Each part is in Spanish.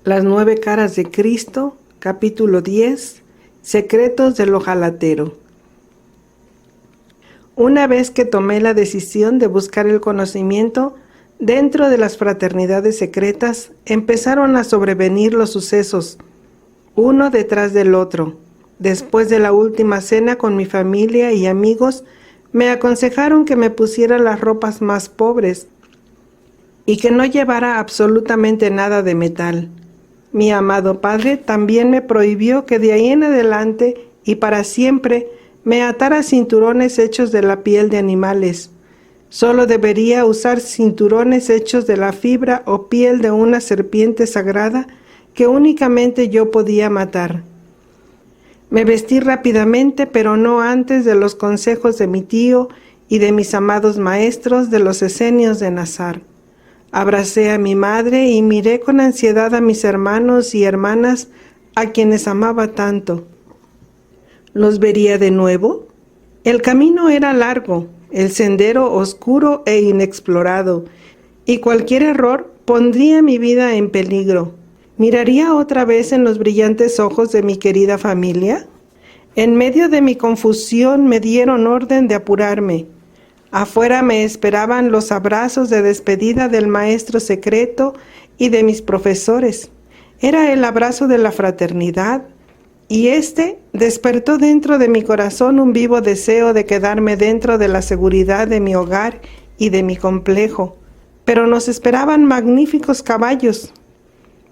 Las 9 caras de Cristo, capítulo 10, secretos del ojalatero. Una vez que tomé la decisión de buscar el conocimiento, dentro de las fraternidades secretas empezaron a sobrevenir los sucesos, uno detrás del otro. Después de la última cena con mi familia y amigos, me aconsejaron que me pusiera las ropas más pobres y que no llevara absolutamente nada de metal. Mi amado Padre también me prohibió que de ahí en adelante y para siempre me atara cinturones hechos de la piel de animales. Solo debería usar cinturones hechos de la fibra o piel de una serpiente sagrada que únicamente yo podía matar. Me vestí rápidamente, pero no antes de los consejos de mi tío y de mis amados maestros de los esenios de Nazar. Abracé a mi madre y miré con ansiedad a mis hermanos y hermanas a quienes amaba tanto. ¿Los vería de nuevo? El camino era largo, el sendero oscuro e inexplorado, y cualquier error pondría mi vida en peligro. ¿Miraría otra vez en los brillantes ojos de mi querida familia? En medio de mi confusión me dieron orden de apurarme. Afuera me esperaban los abrazos de despedida del maestro secreto y de mis profesores. Era el abrazo de la fraternidad, y este despertó dentro de mi corazón un vivo deseo de quedarme dentro de la seguridad de mi hogar y de mi complejo. Pero nos esperaban magníficos caballos.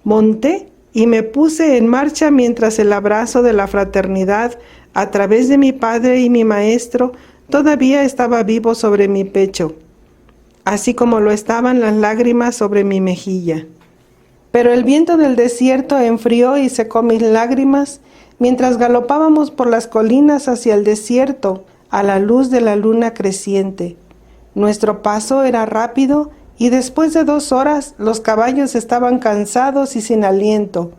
Monté y me puse en marcha mientras el abrazo de la fraternidad a través de mi padre y mi maestro todavía estaba vivo sobre mi pecho, así como lo estaban las lágrimas sobre mi mejilla. Pero el viento del desierto enfrió y secó mis lágrimas mientras galopábamos por las colinas hacia el desierto a la luz de la luna creciente. Nuestro paso era rápido y después de 2 horas los caballos estaban cansados y sin aliento,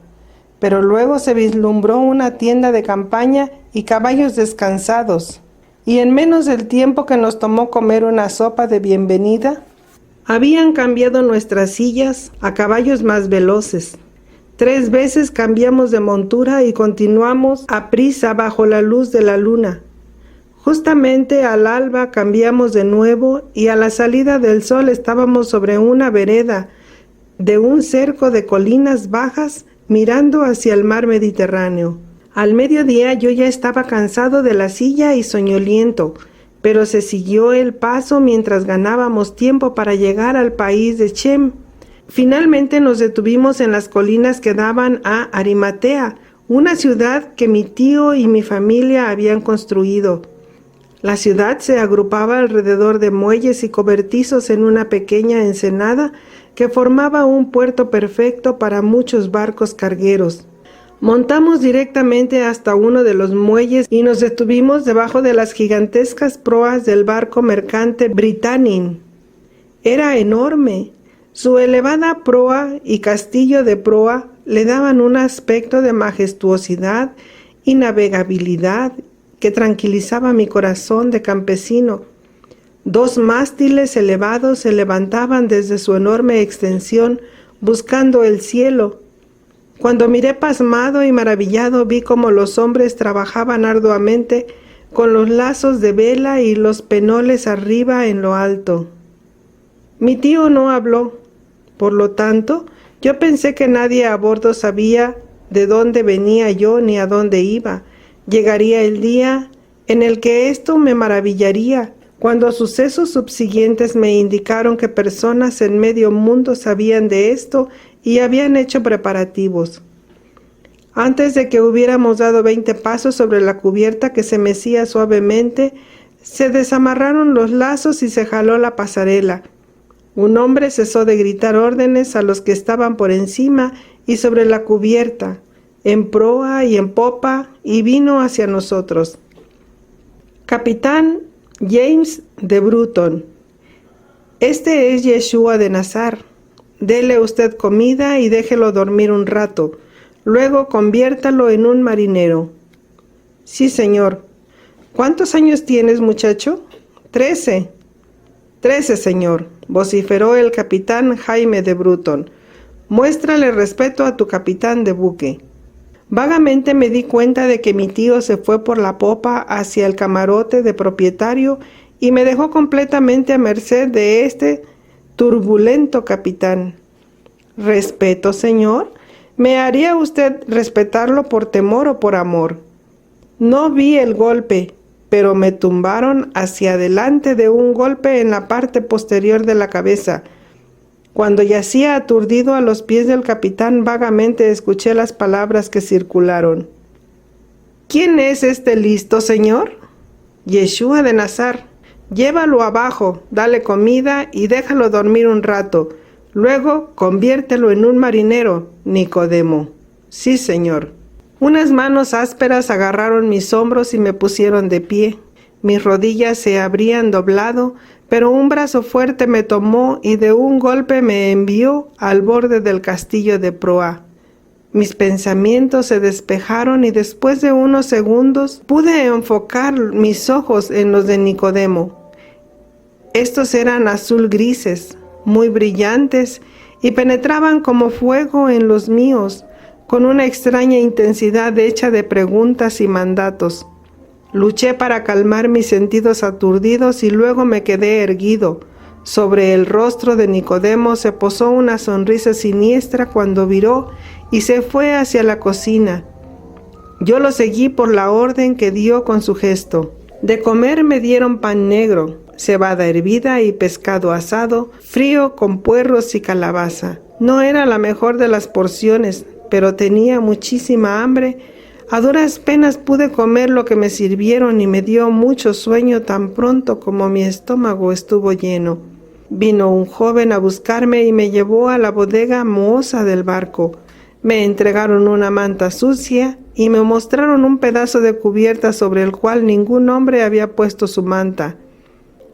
pero luego se vislumbró una tienda de campaña y caballos descansados. Y en menos del tiempo que nos tomó comer una sopa de bienvenida, habían cambiado nuestras sillas a caballos más veloces. 3 veces cambiamos de montura y continuamos a prisa bajo la luz de la luna. Justamente al alba cambiamos de nuevo y a la salida del sol estábamos sobre una vereda de un cerco de colinas bajas mirando hacia el mar Mediterráneo. Al mediodía yo ya estaba cansado de la silla y soñoliento, pero se siguió el paso mientras ganábamos tiempo para llegar al país de Chem. Finalmente nos detuvimos en las colinas que daban a Arimatea, una ciudad que mi tío y mi familia habían construido. La ciudad se agrupaba alrededor de muelles y cobertizos en una pequeña ensenada que formaba un puerto perfecto para muchos barcos cargueros. Montamos directamente hasta uno de los muelles y nos detuvimos debajo de las gigantescas proas del barco mercante Britannin. Era enorme. Su elevada proa y castillo de proa le daban un aspecto de majestuosidad y navegabilidad que tranquilizaba mi corazón de campesino. 2 mástiles elevados se levantaban desde su enorme extensión buscando el cielo. Cuando miré pasmado y maravillado, vi cómo los hombres trabajaban arduamente con los lazos de vela y los penoles arriba en lo alto. Mi tío no habló. Por lo tanto, yo pensé que nadie a bordo sabía de dónde venía yo ni a dónde iba. Llegaría el día en el que esto me maravillaría, cuando sucesos subsiguientes me indicaron que personas en medio mundo sabían de esto y habían hecho preparativos. Antes de que hubiéramos dado 20 pasos sobre la cubierta que se mecía suavemente, se desamarraron los lazos y se jaló la pasarela. Un hombre cesó de gritar órdenes a los que estaban por encima y sobre la cubierta, en proa y en popa, y vino hacia nosotros. Capitán James de Bruton, este es Yeshua de Nazar. Dele usted comida y déjelo dormir un rato. Luego conviértalo en un marinero. Sí, señor. ¿Cuántos años tienes, muchacho? 13, señor, vociferó el capitán Jaime de Bruton. Muéstrale respeto a tu capitán de buque. Vagamente me di cuenta de que mi tío se fue por la popa hacia el camarote de propietario y me dejó completamente a merced de este turbulento capitán. ¿Respeto, señor? ¿Me haría usted respetarlo por temor o por amor? No vi el golpe, pero me tumbaron hacia adelante de un golpe en la parte posterior de la cabeza. Cuando yacía aturdido a los pies del capitán, vagamente escuché las palabras que circularon. ¿Quién es este listo, señor? Yeshua de Nazar. Llévalo abajo, dale comida y déjalo dormir un rato. Luego conviértelo en un marinero, Nicodemo. Sí, señor. Unas manos ásperas agarraron mis hombros y me pusieron de pie. Mis rodillas se habrían doblado, pero un brazo fuerte me tomó y de un golpe me envió al borde del castillo de proa. Mis pensamientos se despejaron y después de unos segundos pude enfocar mis ojos en los de Nicodemo. Estos eran azul grises, muy brillantes y penetraban como fuego en los míos, con una extraña intensidad hecha de preguntas y mandatos. Luché para calmar mis sentidos aturdidos y luego me quedé erguido. Sobre el rostro de Nicodemo se posó una sonrisa siniestra cuando viró y se fue hacia la cocina. Yo lo seguí por la orden que dio con su gesto. De comer me dieron pan negro, cebada hervida y pescado asado, frío con puerros y calabaza. No era la mejor de las porciones, pero tenía muchísima hambre. A duras penas pude comer lo que me sirvieron y me dio mucho sueño tan pronto como mi estómago estuvo lleno. Vino un joven a buscarme y me llevó a la bodega mohosa del barco. Me entregaron una manta sucia y me mostraron un pedazo de cubierta sobre el cual ningún hombre había puesto su manta.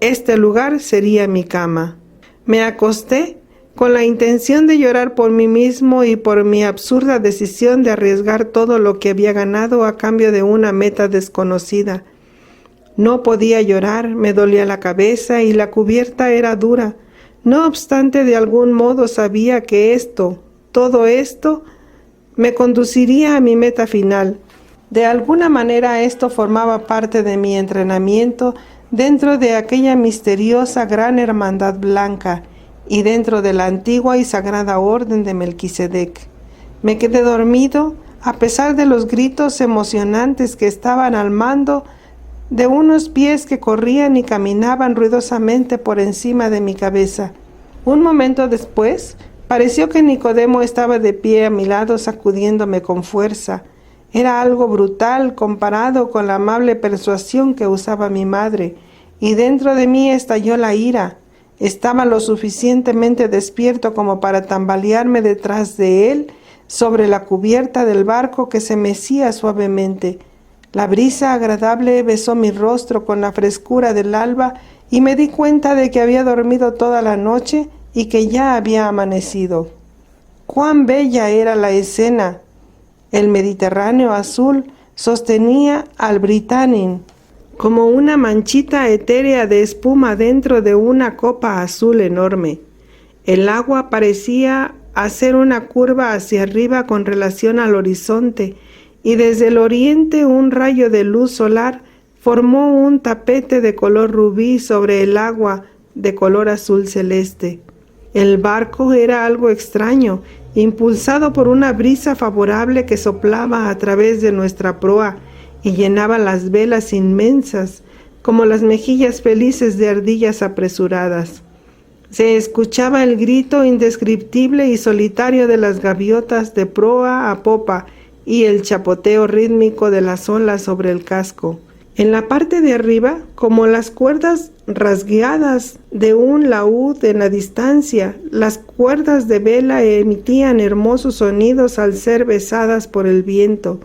Este lugar sería mi cama. Me acosté con la intención de llorar por mí mismo y por mi absurda decisión de arriesgar todo lo que había ganado a cambio de una meta desconocida. No podía llorar, me dolía la cabeza y la cubierta era dura. No obstante, de algún modo sabía que todo esto, me conduciría a mi meta final. De alguna manera esto formaba parte de mi entrenamiento dentro de aquella misteriosa gran hermandad blanca y dentro de la antigua y sagrada orden de Melquisedec. Me quedé dormido a pesar de los gritos emocionantes que estaban al mando de unos pies que corrían y caminaban ruidosamente por encima de mi cabeza. Un momento después, pareció que Nicodemo estaba de pie a mi lado sacudiéndome con fuerza. Era algo brutal comparado con la amable persuasión que usaba mi madre, y dentro de mí estalló la ira. Estaba lo suficientemente despierto como para tambalearme detrás de él sobre la cubierta del barco que se mecía suavemente. La brisa agradable besó mi rostro con la frescura del alba y me di cuenta de que había dormido toda la noche y que ya había amanecido. ¡Cuán bella era la escena! El Mediterráneo azul sostenía al Britannin como una manchita etérea de espuma dentro de una copa azul enorme. El agua parecía hacer una curva hacia arriba con relación al horizonte, y desde el oriente un rayo de luz solar formó un tapete de color rubí sobre el agua de color azul celeste. El barco era algo extraño, impulsado por una brisa favorable que soplaba a través de nuestra proa y llenaba las velas inmensas como las mejillas felices de ardillas apresuradas. Se escuchaba el grito indescriptible y solitario de las gaviotas de proa a popa y el chapoteo rítmico de las olas sobre el casco. En la parte de arriba, como las cuerdas rasgueadas de un laúd en la distancia, las cuerdas de vela emitían hermosos sonidos al ser besadas por el viento.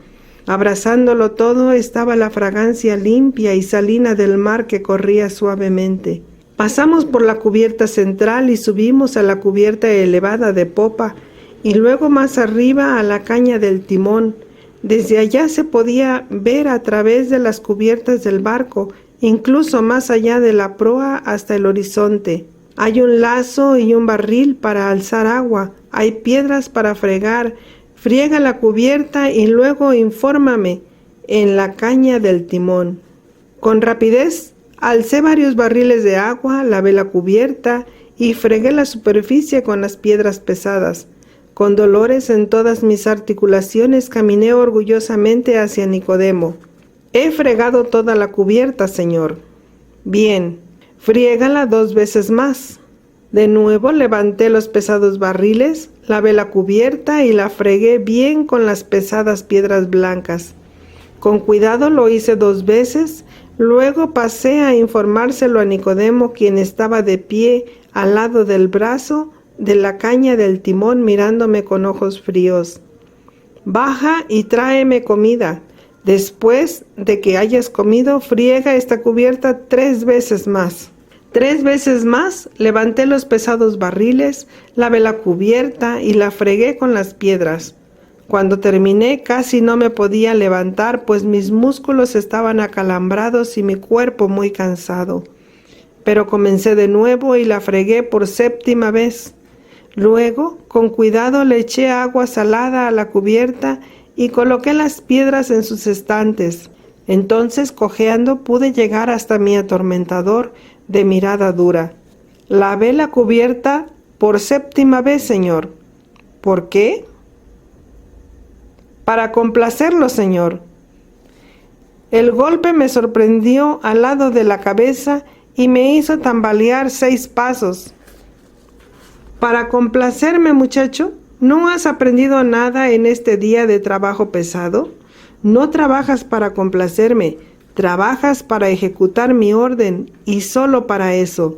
Abrazándolo todo estaba la fragancia limpia y salina del mar que corría suavemente. Pasamos por la cubierta central y subimos a la cubierta elevada de popa y luego más arriba a la caña del timón. Desde allá se podía ver a través de las cubiertas del barco, incluso más allá de la proa hasta el horizonte. Hay un lazo y un barril para alzar agua, hay piedras para fregar, friega la cubierta y luego infórmame en la caña del timón. Con rapidez alcé varios barriles de agua, lavé la cubierta y fregué la superficie con las piedras pesadas. Con dolores en todas mis articulaciones caminé orgullosamente hacia Nicodemo. He fregado toda la cubierta, Señor. Bien, friégala 2 veces más. De nuevo levanté los pesados barriles, lavé la cubierta y la fregué bien con las pesadas piedras blancas. Con cuidado lo hice 2 veces, luego pasé a informárselo a Nicodemo, quien estaba de pie al lado del brazo de la caña del timón mirándome con ojos fríos. Baja y tráeme comida. Después de que hayas comido, friega esta cubierta 3 veces más. 3 veces más levanté los pesados barriles, lavé la cubierta y la fregué con las piedras. Cuando terminé casi no me podía levantar, pues mis músculos estaban acalambrados y mi cuerpo muy cansado. Pero comencé de nuevo y la fregué por 7ª vez. Luego, con cuidado le eché agua salada a la cubierta y coloqué las piedras en sus estantes. Entonces, cojeando, pude llegar hasta mi atormentador de mirada dura. Lavé la cubierta por 7ª vez, Señor. ¿Por qué? Para complacerlo, Señor. El golpe me sorprendió al lado de la cabeza y me hizo tambalear 6 pasos. Para complacerme, muchacho, ¿no has aprendido nada en este día de trabajo pesado? No trabajas para complacerme, trabajas para ejecutar mi orden y solo para eso.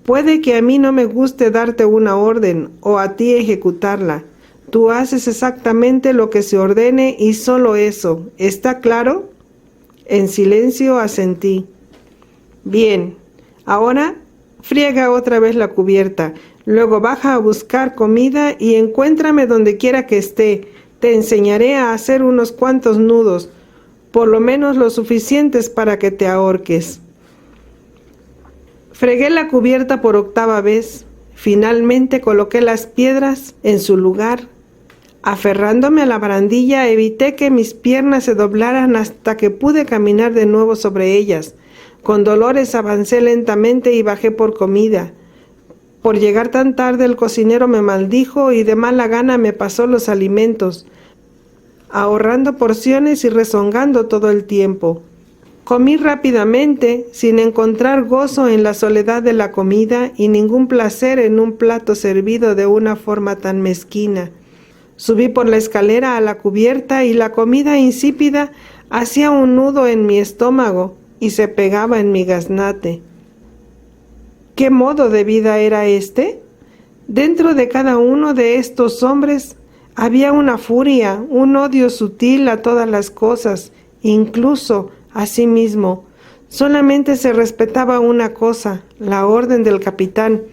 Puede que a mí no me guste darte una orden o a ti ejecutarla. Tú haces exactamente lo que se ordene y solo eso. ¿Está claro? En silencio asentí. Bien, ahora friega otra vez la cubierta, luego baja a buscar comida y encuéntrame donde quiera que esté. Te enseñaré a hacer unos cuantos nudos, por lo menos lo suficientes para que te ahorques. Fregué la cubierta por 8ª vez. Finalmente coloqué las piedras en su lugar. Aferrándome a la barandilla, evité que mis piernas se doblaran hasta que pude caminar de nuevo sobre ellas. Con dolores avancé lentamente y bajé por comida. Por llegar tan tarde el cocinero me maldijo y de mala gana me pasó los alimentos, ahorrando porciones y rezongando todo el tiempo. Comí rápidamente, sin encontrar gozo en la soledad de la comida y ningún placer en un plato servido de una forma tan mezquina. Subí por la escalera a la cubierta y la comida insípida hacía un nudo en mi estómago y se pegaba en mi gaznate. ¿Qué modo de vida era este? Dentro de cada uno de estos hombres había una furia, un odio sutil a todas las cosas, incluso a sí mismo. Solamente se respetaba una cosa, la orden del capitán.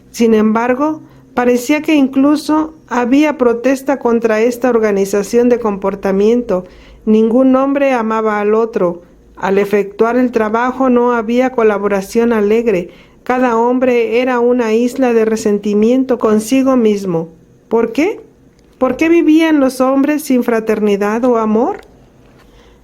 Sin embargo, parecía que incluso había protesta contra esta organización de comportamiento. Ningún hombre amaba al otro. Al efectuar el trabajo no había colaboración alegre. Cada hombre era una isla de resentimiento consigo mismo. ¿Por qué? ¿Por qué vivían los hombres sin fraternidad o amor?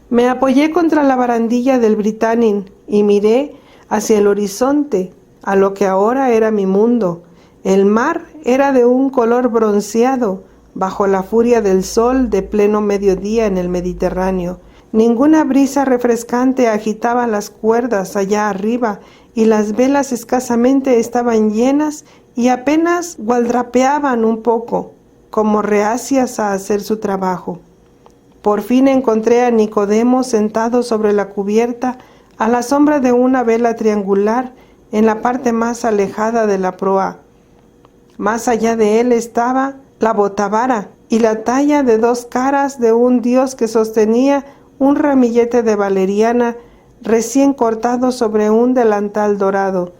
Me apoyé contra la barandilla del Britannin y miré hacia el horizonte, a lo que ahora era mi mundo. El mar era de un color bronceado, bajo la furia del sol de pleno mediodía en el Mediterráneo. Ninguna brisa refrescante agitaba las cuerdas allá arriba y las velas escasamente estaban llenas y apenas gualdrapeaban un poco, como reacias a hacer su trabajo. Por fin encontré a Nicodemo sentado sobre la cubierta a la sombra de una vela triangular en la parte más alejada de la proa. Más allá de él estaba la botavara y la talla de 2 caras de un dios que sostenía un ramillete de valeriana recién cortado sobre un delantal dorado.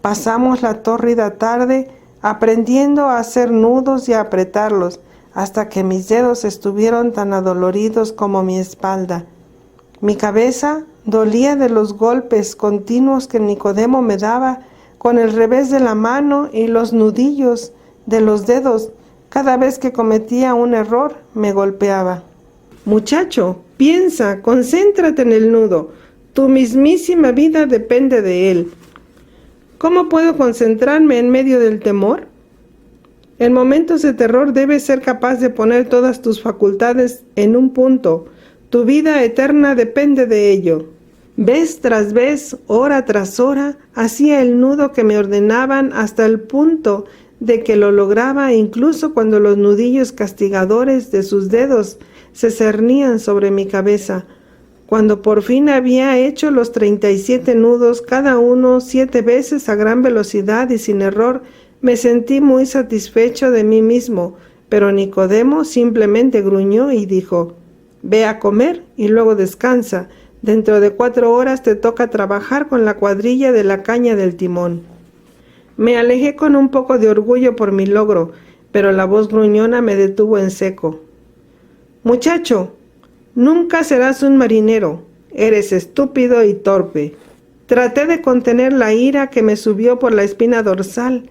Pasamos la tórrida tarde aprendiendo a hacer nudos y a apretarlos, hasta que mis dedos estuvieron tan adoloridos como mi espalda. Mi cabeza dolía de los golpes continuos que Nicodemo me daba con el revés de la mano y los nudillos de los dedos. Cada vez que cometía un error, me golpeaba. Muchacho, piensa, concéntrate en el nudo. Tu mismísima vida depende de él. ¿Cómo puedo concentrarme en medio del temor? En momentos de terror debes ser capaz de poner todas tus facultades en un punto. Tu vida eterna depende de ello. Vez tras vez, hora tras hora, hacía el nudo que me ordenaban hasta el punto de que lo lograba incluso cuando los nudillos castigadores de sus dedos se cernían sobre mi cabeza. Cuando por fin había hecho los 37 nudos, cada uno 7 veces a gran velocidad y sin error, me sentí muy satisfecho de mí mismo, pero Nicodemo simplemente gruñó y dijo: «Ve a comer y luego descansa. Dentro de 4 horas te toca trabajar con la cuadrilla de la caña del timón». Me alejé con un poco de orgullo por mi logro, pero la voz gruñona me detuvo en seco. «Muchacho, nunca serás un marinero. Eres estúpido y torpe». Traté de contener la ira que me subió por la espina dorsal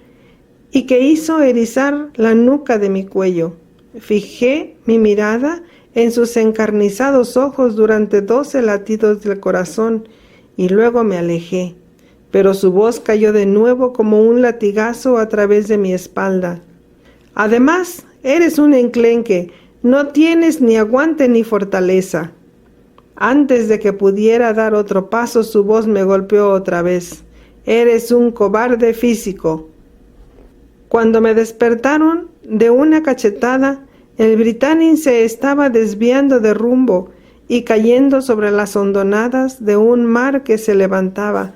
y que hizo erizar la nuca de mi cuello. Fijé mi mirada en sus encarnizados ojos durante 12 latidos del corazón y luego me alejé, pero su voz cayó de nuevo como un latigazo a través de mi espalda. «Además, eres un enclenque, no tienes ni aguante ni fortaleza». Antes de que pudiera dar otro paso, su voz me golpeó otra vez. «Eres un cobarde físico». Cuando me despertaron de una cachetada, el Britannic se estaba desviando de rumbo y cayendo sobre las hondonadas de un mar que se levantaba.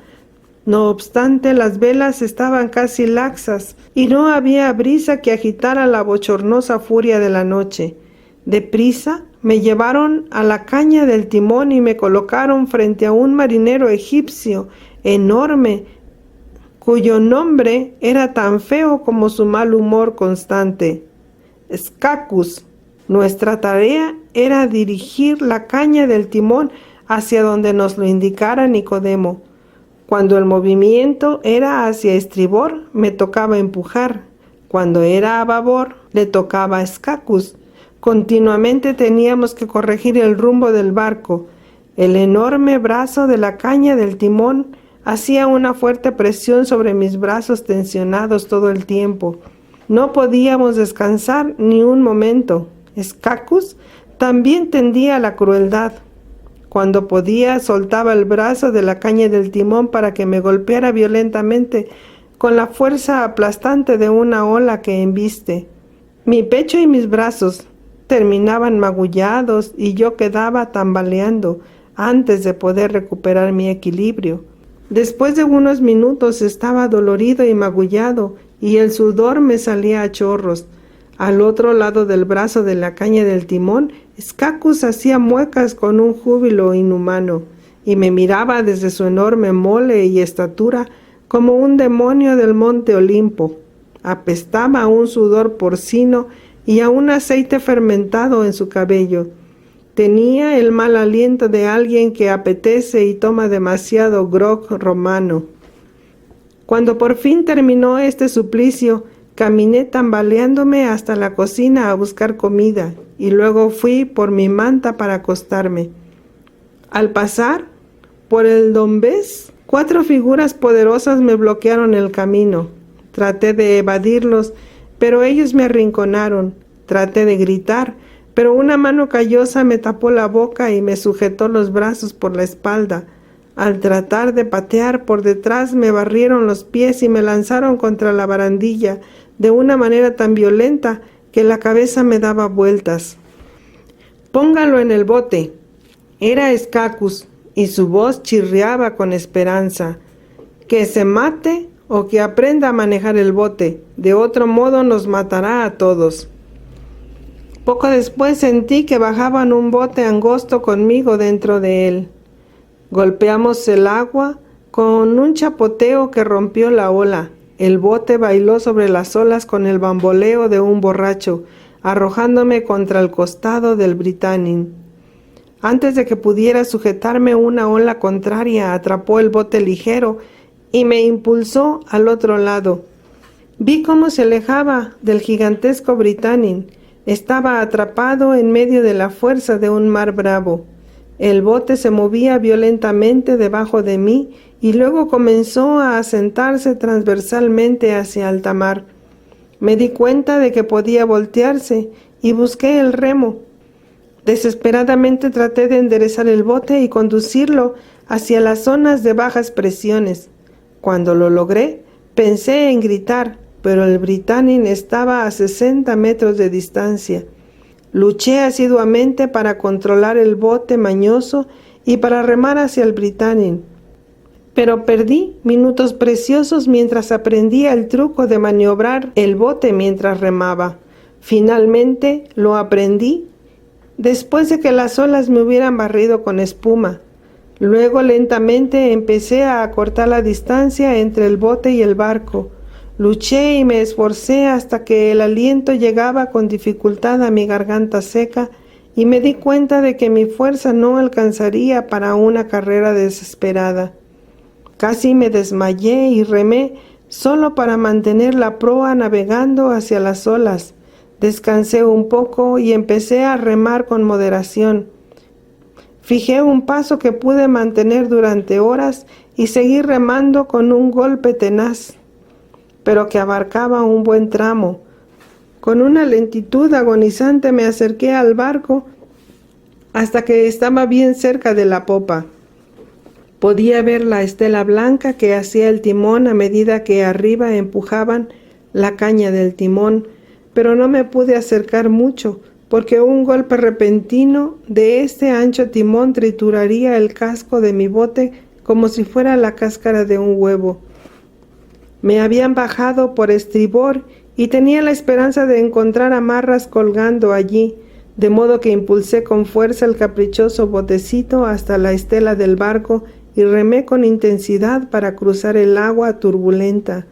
No obstante, las velas estaban casi laxas y no había brisa que agitara la bochornosa furia de la noche. Deprisa me llevaron a la caña del timón y me colocaron frente a un marinero egipcio enorme, cuyo nombre era tan feo como su mal humor constante: Scacus. Nuestra tarea era dirigir la caña del timón hacia donde nos lo indicara Nicodemo. Cuando el movimiento era hacia estribor, me tocaba empujar. Cuando era a babor, le tocaba a Scacus. Continuamente teníamos que corregir el rumbo del barco. El enorme brazo de la caña del timón hacía una fuerte presión sobre mis brazos tensionados todo el tiempo. No podíamos descansar ni un momento. Scacus también tendía a la crueldad. Cuando podía, soltaba el brazo de la caña del timón para que me golpeara violentamente con la fuerza aplastante de una ola que embiste. Mi pecho y mis brazos terminaban magullados y yo quedaba tambaleando antes de poder recuperar mi equilibrio. Después de unos minutos estaba dolorido y magullado y el sudor me salía a chorros. Al otro lado del brazo de la caña del timón, Scacus hacía muecas con un júbilo inhumano y me miraba desde su enorme mole y estatura como un demonio del monte Olimpo. Apestaba a un sudor porcino y a un aceite fermentado en su cabello. Tenía el mal aliento de alguien que apetece y toma demasiado grog romano. Cuando por fin terminó este suplicio, caminé tambaleándome hasta la cocina a buscar comida y luego fui por mi manta para acostarme. Al pasar por el dombés, 4 figuras poderosas me bloquearon el camino. Traté de evadirlos, pero ellos me arrinconaron. Traté de gritar, pero una mano callosa me tapó la boca y me sujetó los brazos por la espalda. Al tratar de patear por detrás me barrieron los pies y me lanzaron contra la barandilla de una manera tan violenta que la cabeza me daba vueltas. «Póngalo en el bote». Era Scacus y su voz chirriaba con esperanza. «Que se mate o que aprenda a manejar el bote. De otro modo nos matará a todos». Poco después sentí que bajaban un bote angosto conmigo dentro de él. Golpeamos el agua con un chapoteo que rompió la ola. El bote bailó sobre las olas con el bamboleo de un borracho, arrojándome contra el costado del Britannic. Antes de que pudiera sujetarme, una ola contraria atrapó el bote ligero y me impulsó al otro lado. Vi cómo se alejaba del gigantesco Britannic. Estaba atrapado en medio de la fuerza de un mar bravo. El bote se movía violentamente debajo de mí y luego comenzó a asentarse transversalmente hacia alta mar. Me di cuenta de que podía voltearse y busqué el remo. Desesperadamente traté de enderezar el bote y conducirlo hacia las zonas de bajas presiones. Cuando lo logré, pensé en gritar, pero el Britannic estaba a 60 metros de distancia. Luché asiduamente para controlar el bote mañoso y para remar hacia el Britannic, pero perdí minutos preciosos mientras aprendía el truco de maniobrar el bote mientras remaba. Finalmente lo aprendí después de que las olas me hubieran barrido con espuma. Luego lentamente empecé a acortar la distancia entre el bote y el barco. Luché y me esforcé hasta que el aliento llegaba con dificultad a mi garganta seca y me di cuenta de que mi fuerza no alcanzaría para una carrera desesperada. Casi me desmayé y remé solo para mantener la proa navegando hacia las olas. Descansé un poco y empecé a remar con moderación. Fijé un paso que pude mantener durante horas y seguí remando con un golpe tenaz, pero que abarcaba un buen tramo. Con una lentitud agonizante me acerqué al barco hasta que estaba bien cerca de la popa. Podía ver la estela blanca que hacía el timón a medida que arriba empujaban la caña del timón, pero no me pude acercar mucho, porque un golpe repentino de este ancho timón trituraría el casco de mi bote como si fuera la cáscara de un huevo. Me habían bajado por estribor y tenía la esperanza de encontrar amarras colgando allí, de modo que impulsé con fuerza el caprichoso botecito hasta la estela del barco y remé con intensidad para cruzar el agua turbulenta.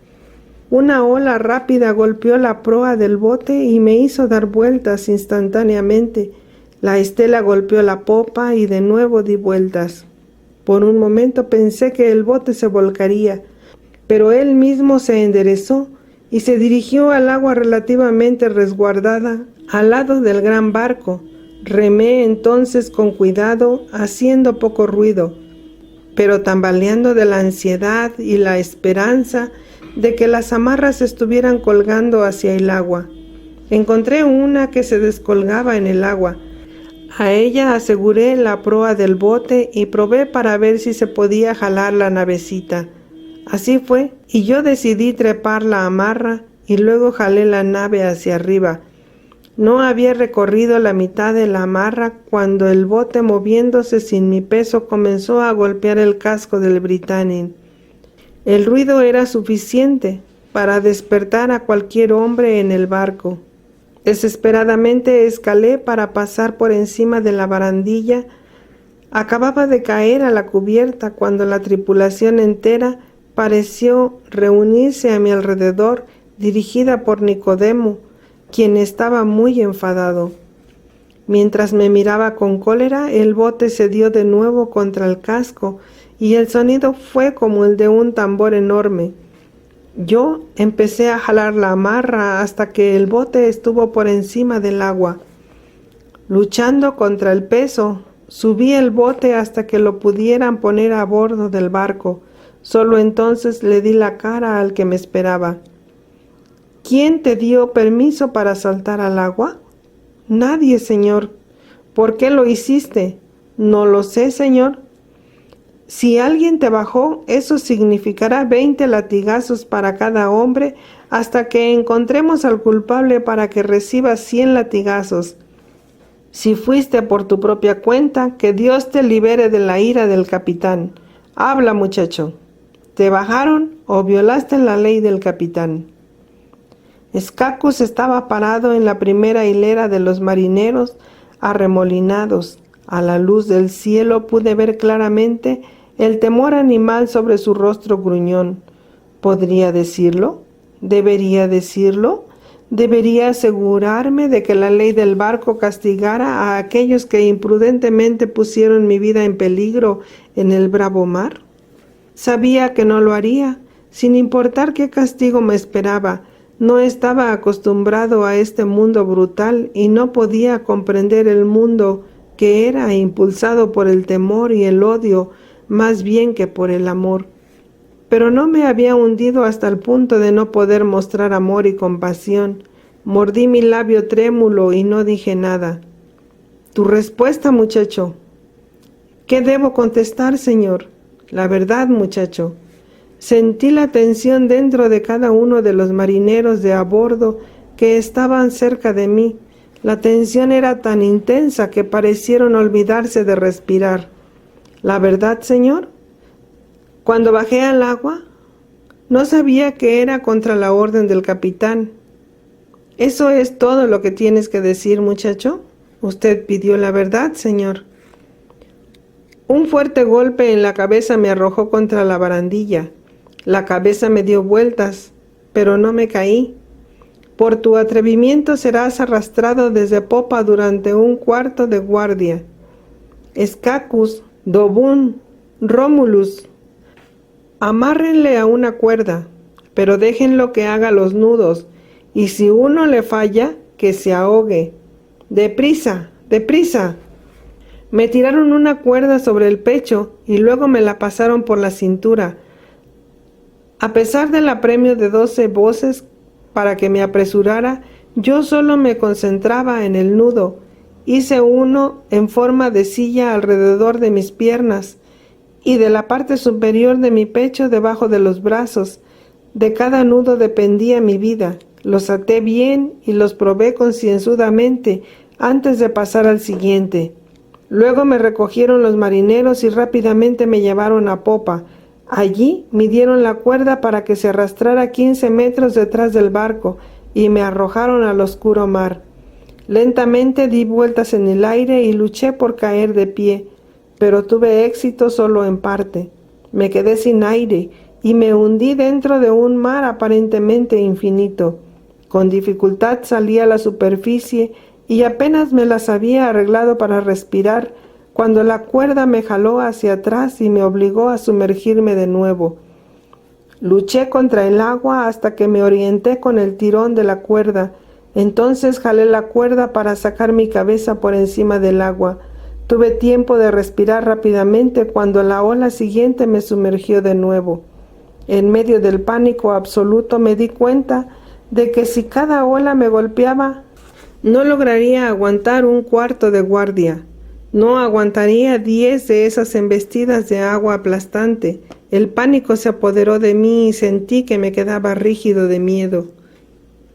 Una ola rápida golpeó la proa del bote y me hizo dar vueltas instantáneamente. La estela golpeó la popa y de nuevo di vueltas. Por un momento pensé que el bote se volcaría, pero él mismo se enderezó y se dirigió al agua relativamente resguardada al lado del gran barco. Remé entonces con cuidado, haciendo poco ruido, pero tambaleando de la ansiedad y la esperanza de que las amarras estuvieran colgando hacia el agua. Encontré una que se descolgaba en el agua. A ella aseguré la proa del bote y probé para ver si se podía jalar la navecita. Así fue, y yo decidí trepar la amarra y luego jalé la nave hacia arriba. No había recorrido la mitad de la amarra cuando el bote, moviéndose sin mi peso, comenzó a golpear el casco del Britannic. El ruido era suficiente para despertar a cualquier hombre en el barco. Desesperadamente escalé para pasar por encima de la barandilla. Acababa de caer a la cubierta cuando la tripulación entera pareció reunirse a mi alrededor, dirigida por Nicodemo, quien estaba muy enfadado. Mientras me miraba con cólera, el bote se dio de nuevo contra el casco y el sonido fue como el de un tambor enorme. Yo empecé a jalar la amarra hasta que el bote estuvo por encima del agua. Luchando contra el peso, subí el bote hasta que lo pudieran poner a bordo del barco. Solo entonces le di la cara al que me esperaba. ¿Quién te dio permiso para saltar al agua? Nadie, señor. ¿Por qué lo hiciste? No lo sé, señor. Si alguien te bajó, eso significará 20 latigazos para cada hombre hasta que encontremos al culpable para que reciba 100 latigazos. Si fuiste por tu propia cuenta, que Dios te libere de la ira del capitán. Habla, muchacho. ¿Te bajaron o violaste la ley del capitán? Escacus estaba parado en la primera hilera de los marineros arremolinados. A la luz del cielo pude ver claramente el temor animal sobre su rostro gruñón. ¿Podría decirlo? ¿Debería decirlo? ¿Debería asegurarme de que la ley del barco castigara a aquellos que imprudentemente pusieron mi vida en peligro en el bravo mar? Sabía que no lo haría, sin importar qué castigo me esperaba. No estaba acostumbrado a este mundo brutal y no podía comprender el mundo que era impulsado por el temor y el odio más bien que por el amor. Pero no me había hundido hasta el punto de no poder mostrar amor y compasión. Mordí mi labio trémulo y no dije nada. Tu respuesta, muchacho. ¿Qué debo contestar, señor? La verdad, muchacho. Sentí la tensión dentro de cada uno de los marineros de a bordo que estaban cerca de mí. La tensión era tan intensa que parecieron olvidarse de respirar. ¿La verdad, señor? Cuando bajé al agua, no sabía que era contra la orden del capitán. ¿Eso es todo lo que tienes que decir, muchacho? Usted pidió la verdad, señor. Un fuerte golpe en la cabeza me arrojó contra la barandilla. La cabeza me dio vueltas, pero no me caí. Por tu atrevimiento serás arrastrado desde popa durante un cuarto de guardia. Escacus, Dobún, Rómulus, amárrenle a una cuerda, pero déjenlo que haga los nudos, y si uno le falla, que se ahogue. ¡Deprisa, deprisa! Me tiraron una cuerda sobre el pecho y luego me la pasaron por la cintura. A pesar del apremio de 12 voces para que me apresurara, yo solo me concentraba en el nudo. Hice uno en forma de silla alrededor de mis piernas y de la parte superior de mi pecho debajo de los brazos. De cada nudo dependía mi vida. Los até bien y los probé concienzudamente antes de pasar al siguiente. Luego me recogieron los marineros y rápidamente me llevaron a popa. Allí midieron la cuerda para que se arrastrara 15 metros detrás del barco y me arrojaron al oscuro mar. Lentamente di vueltas en el aire y luché por caer de pie, pero tuve éxito solo en parte. Me quedé sin aire y me hundí dentro de un mar aparentemente infinito. Con dificultad salí a la superficie y apenas me las había arreglado para respirar cuando la cuerda me jaló hacia atrás y me obligó a sumergirme de nuevo. Luché contra el agua hasta que me orienté con el tirón de la cuerda. Entonces jalé la cuerda para sacar mi cabeza por encima del agua. Tuve tiempo de respirar rápidamente cuando la ola siguiente me sumergió de nuevo. En medio del pánico absoluto me di cuenta de que si cada ola me golpeaba, no lograría aguantar un cuarto de guardia. No aguantaría 10 de esas embestidas de agua aplastante. El pánico se apoderó de mí y sentí que me quedaba rígido de miedo.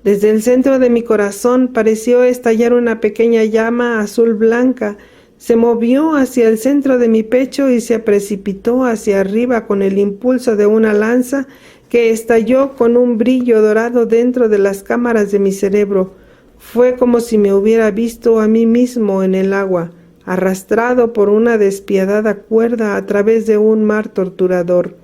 Desde el centro de mi corazón pareció estallar una pequeña llama azul blanca. Se movió hacia el centro de mi pecho y se precipitó hacia arriba con el impulso de una lanza que estalló con un brillo dorado dentro de las cámaras de mi cerebro. Fue como si me hubiera visto a mí mismo en el agua, arrastrado por una despiadada cuerda a través de un mar torturador.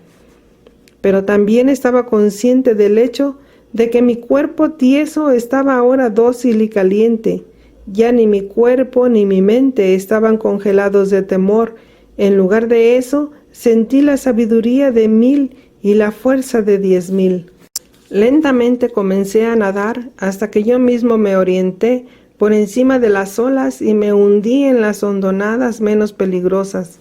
Pero también estaba consciente del hecho de que mi cuerpo tieso estaba ahora dócil y caliente. Ya ni mi cuerpo ni mi mente estaban congelados de temor. En lugar de eso, sentí la sabiduría de 1000 y la fuerza de 10.000. Lentamente comencé a nadar hasta que yo mismo me orienté por encima de las olas y me hundí en las hondonadas menos peligrosas.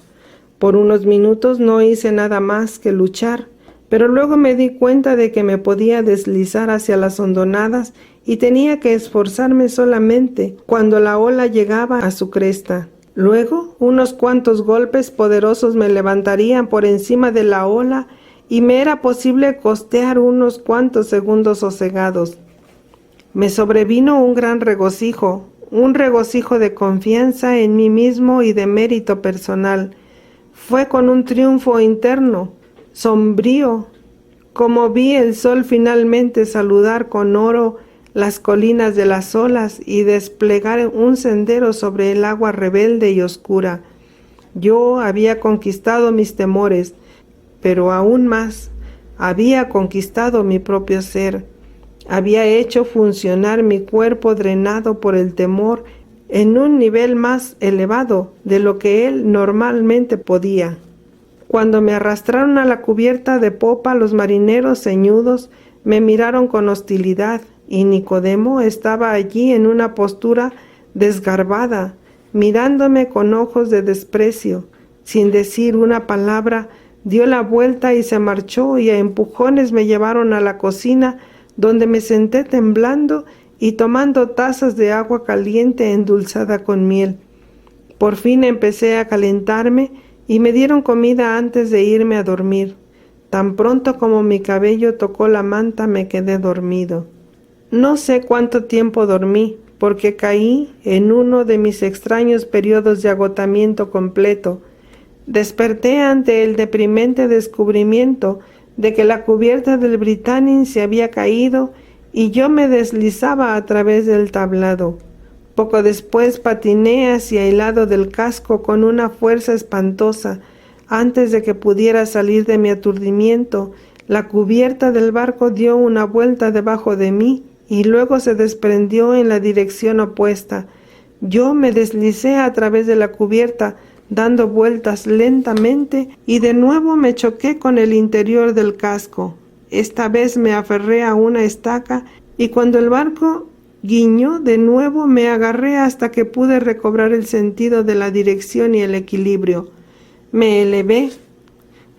Por unos minutos no hice nada más que luchar, pero luego me di cuenta de que me podía deslizar hacia las hondonadas y tenía que esforzarme solamente cuando la ola llegaba a su cresta. Luego, unos cuantos golpes poderosos me levantarían por encima de la ola y me era posible costear unos cuantos segundos sosegados. Me sobrevino un gran regocijo, un regocijo de confianza en mí mismo y de mérito personal. Fue con un triunfo interno, sombrío, como vi el sol finalmente saludar con oro las colinas de las olas y desplegar un sendero sobre el agua rebelde y oscura. Yo había conquistado mis temores, pero aún más, había conquistado mi propio ser. Había hecho funcionar mi cuerpo drenado por el temor en un nivel más elevado de lo que él normalmente podía. Cuando me arrastraron a la cubierta de popa, los marineros ceñudos Me miraron con hostilidad y Nicodemo estaba allí en una postura desgarbada, mirándome con ojos de desprecio. Sin decir una palabra, dio la vuelta y se marchó, y a empujones me llevaron a la cocina, donde me senté temblando y tomando tazas de agua caliente endulzada con miel. Por fin empecé a calentarme y me dieron comida antes de irme a dormir. Tan pronto como mi cabello tocó la manta me quedé dormido. No sé cuánto tiempo dormí, porque caí en uno de mis extraños periodos de agotamiento completo. Desperté ante el deprimente descubrimiento de que la cubierta del Britannic se había caído y yo me deslizaba a través del tablado. Poco después patiné hacia el lado del casco con una fuerza espantosa. Antes de que pudiera salir de mi aturdimiento, la cubierta del barco dio una vuelta debajo de mí y luego se desprendió en la dirección opuesta. Yo me deslicé a través de la cubierta, dando vueltas lentamente, y de nuevo me choqué con el interior del casco. Esta vez me aferré a una estaca y cuando el barco guiñó de nuevo me agarré hasta que pude recobrar el sentido de la dirección y el equilibrio. Me elevé,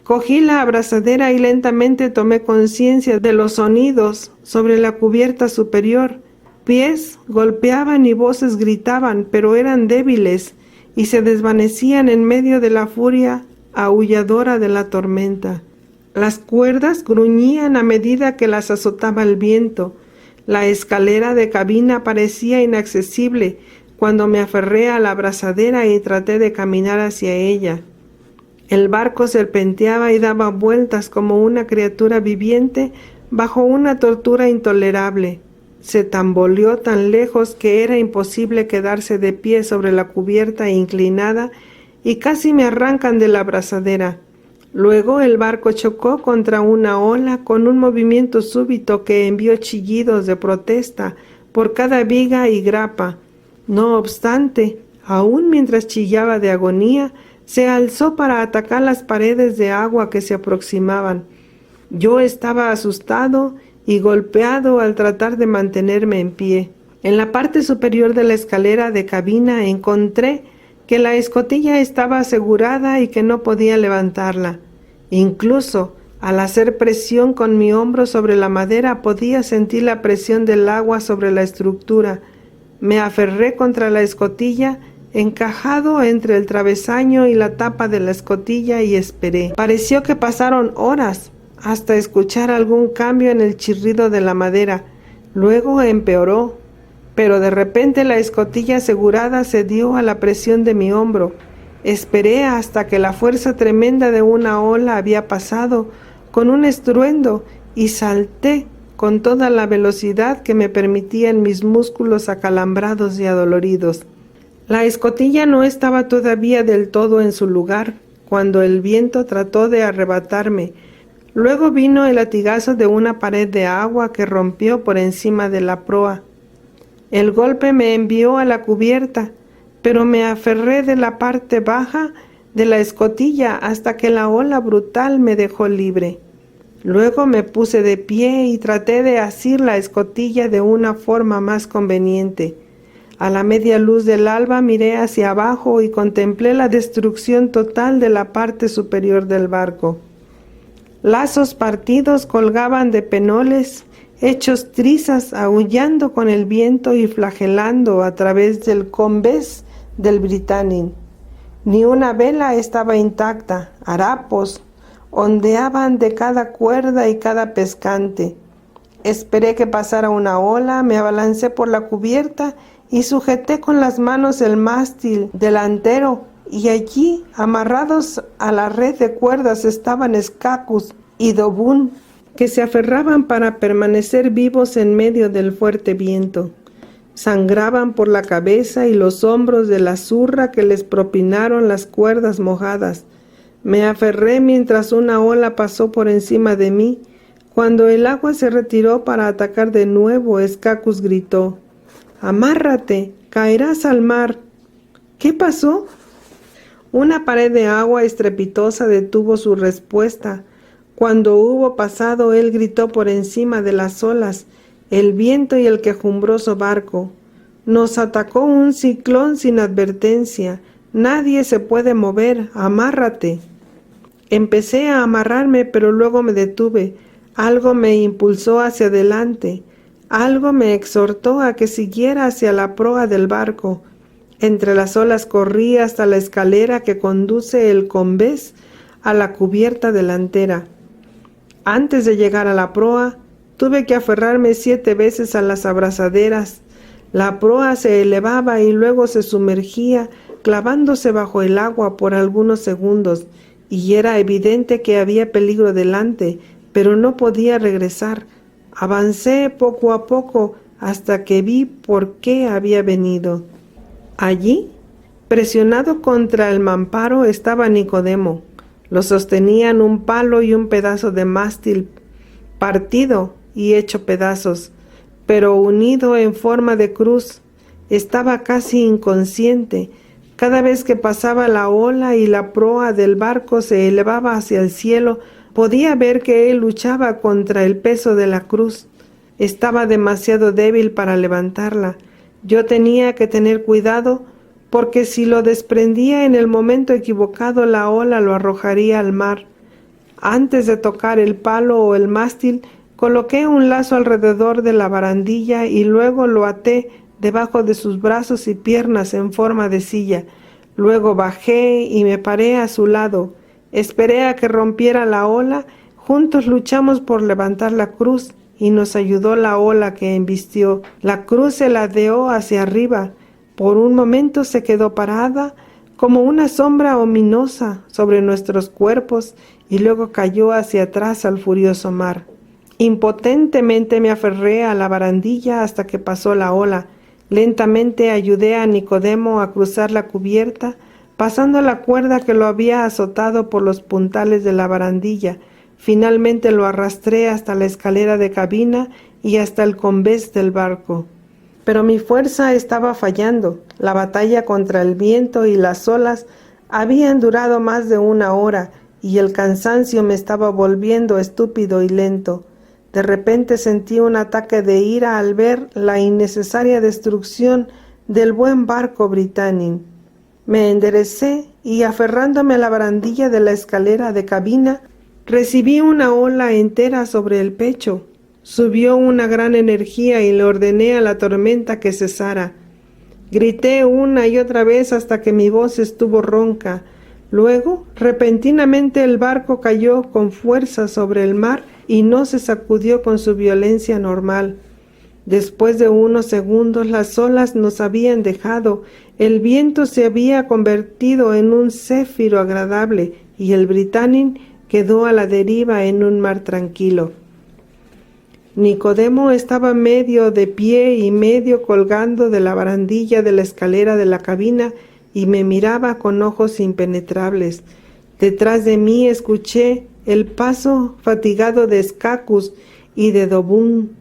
cogí la abrazadera y lentamente tomé conciencia de los sonidos sobre la cubierta superior. Pies golpeaban y voces gritaban, pero eran débiles y se desvanecían en medio de la furia aulladora de la tormenta. Las cuerdas gruñían a medida que las azotaba el viento. La escalera de cabina parecía inaccesible cuando me aferré a la abrazadera y traté de caminar hacia ella. El barco serpenteaba y daba vueltas como una criatura viviente bajo una tortura intolerable. Se tamboleó tan lejos que era imposible quedarse de pie sobre la cubierta inclinada y casi me arrancan de la abrazadera. Luego el barco chocó contra una ola con un movimiento súbito que envió chillidos de protesta por cada viga y grapa. No obstante, aún mientras chillaba de agonía, se alzó para atacar las paredes de agua que se aproximaban. Yo estaba asustado y golpeado al tratar de mantenerme en pie. En la parte superior de la escalera de cabina encontré que la escotilla estaba asegurada y que no podía levantarla. Incluso al hacer presión con mi hombro sobre la madera podía sentir la presión del agua sobre la estructura. Me aferré contra la escotilla, encajado entre el travesaño y la tapa de la escotilla, y esperé. Pareció que pasaron horas hasta escuchar algún cambio en el chirrido de la madera. Luego empeoró, pero de repente la escotilla asegurada cedió a la presión de mi hombro. Esperé hasta que la fuerza tremenda de una ola había pasado con un estruendo y salté con toda la velocidad que me permitían mis músculos acalambrados y adoloridos. La escotilla no estaba todavía del todo en su lugar cuando el viento trató de arrebatarme. Luego vino el latigazo de una pared de agua que rompió por encima de la proa. El golpe me envió a la cubierta, pero me aferré de la parte baja de la escotilla hasta que la ola brutal me dejó libre. Luego me puse de pie y traté de asir la escotilla de una forma más conveniente. A la media luz del alba miré hacia abajo y contemplé la destrucción total de la parte superior del barco. Lazos partidos colgaban de penoles, hechos trizas, aullando con el viento y flagelando a través del combés del Britannic. Ni una vela estaba intacta. Harapos ondeaban de cada cuerda y cada pescante. Esperé que pasara una ola, me abalancé por la cubierta y sujeté con las manos el mástil delantero, y allí, amarrados a la red de cuerdas, estaban Scacus y Dobún, que se aferraban para permanecer vivos en medio del fuerte viento. Sangraban por la cabeza y los hombros de la zurra que les propinaron las cuerdas mojadas. Me aferré mientras una ola pasó por encima de mí. Cuando el agua se retiró para atacar de nuevo, Scacus gritó: «¡Amárrate! ¡Caerás al mar!». ¿Qué pasó? Una pared de agua estrepitosa detuvo su respuesta. Cuando hubo pasado, él gritó por encima de las olas, el viento y el quejumbroso barco. Nos atacó un ciclón sin advertencia. Nadie se puede mover. Amárrate. Empecé a amarrarme, pero luego me detuve. Algo me impulsó hacia adelante. Algo me exhortó a que siguiera hacia la proa del barco. Entre las olas corrí hasta la escalera que conduce el combés a la cubierta delantera. Antes de llegar a la proa, tuve que aferrarme 7 veces a las abrazaderas. La proa se elevaba y luego se sumergía, clavándose bajo el agua por algunos segundos, y era evidente que había peligro delante, pero no podía regresar. Avancé poco a poco hasta que vi por qué había venido. Allí, presionado contra el mamparo, estaba Nicodemo. Lo sostenían un palo y un pedazo de mástil, partido y hecho pedazos, pero unido en forma de cruz. Estaba casi inconsciente. Cada vez que pasaba la ola y la proa del barco se elevaba hacia el cielo, podía ver que él luchaba contra el peso de la cruz. Estaba demasiado débil para levantarla. Yo tenía que tener cuidado, porque si lo desprendía en el momento equivocado, la ola lo arrojaría al mar. Antes de tocar el palo o el mástil, coloqué un lazo alrededor de la barandilla y luego lo até debajo de sus brazos y piernas en forma de silla. Luego bajé y me paré a su lado. Esperé a que rompiera la ola. Juntos luchamos por levantar la cruz y nos ayudó la ola que embistió. La cruz se ladeó hacia arriba. Por un momento se quedó parada como una sombra ominosa sobre nuestros cuerpos y luego cayó hacia atrás al furioso mar. Impotentemente me aferré a la barandilla hasta que pasó la ola. Lentamente ayudé a Nicodemo a cruzar la cubierta, pasando la cuerda que lo había azotado por los puntales de la barandilla. Finalmente lo arrastré hasta la escalera de cabina y hasta el combés del barco. Pero mi fuerza estaba fallando. La batalla contra el viento y las olas habían durado más de 1 hora y el cansancio me estaba volviendo estúpido y lento. De repente sentí un ataque de ira al ver la innecesaria destrucción del buen barco Britannic. Me enderecé y, aferrándome a la barandilla de la escalera de cabina, recibí una ola entera sobre el pecho. Subió una gran energía y le ordené a la tormenta que cesara. Grité una y otra vez hasta que mi voz estuvo ronca. Luego, repentinamente el barco cayó con fuerza sobre el mar y no se sacudió con su violencia normal. Después de unos segundos las olas nos habían dejado, el viento se había convertido en un céfiro agradable y el Britannic quedó a la deriva en un mar tranquilo. Nicodemo estaba medio de pie y medio colgando de la barandilla de la escalera de la cabina y me miraba con ojos impenetrables. Detrás de mí escuché el paso fatigado de Scacus y de Dobún.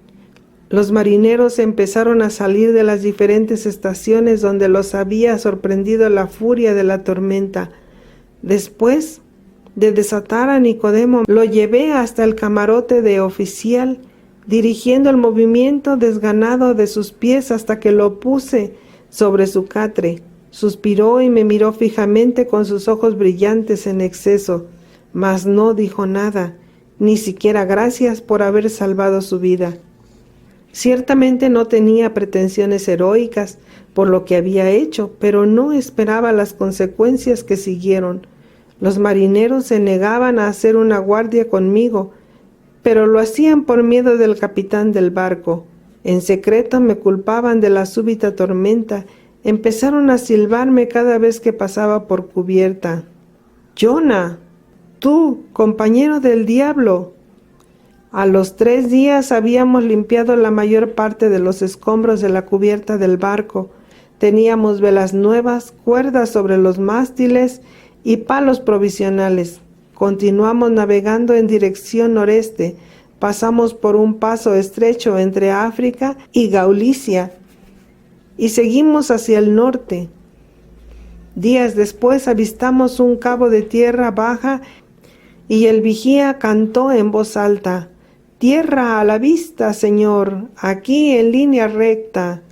Los marineros empezaron a salir de las diferentes estaciones donde los había sorprendido la furia de la tormenta. Después de desatar a Nicodemo, lo llevé hasta el camarote de oficial, dirigiendo el movimiento desganado de sus pies hasta que lo puse sobre su catre. Suspiró y me miró fijamente con sus ojos brillantes en exceso, mas no dijo nada, ni siquiera gracias por haber salvado su vida. Ciertamente no tenía pretensiones heroicas por lo que había hecho, pero no esperaba las consecuencias que siguieron. Los marineros se negaban a hacer una guardia conmigo, pero lo hacían por miedo del capitán del barco. En secreto me culpaban de la súbita tormenta. Empezaron a silbarme cada vez que pasaba por cubierta. «Jonah, tú, compañero del diablo». A los 3 días habíamos limpiado la mayor parte de los escombros de la cubierta del barco. Teníamos velas nuevas, cuerdas sobre los mástiles y palos provisionales. Continuamos navegando en dirección noreste. Pasamos por un paso estrecho entre África y Gaulicia y seguimos hacia el norte. Días después avistamos un cabo de tierra baja y el vigía cantó en voz alta: «Tierra a la vista, señor, aquí en línea recta».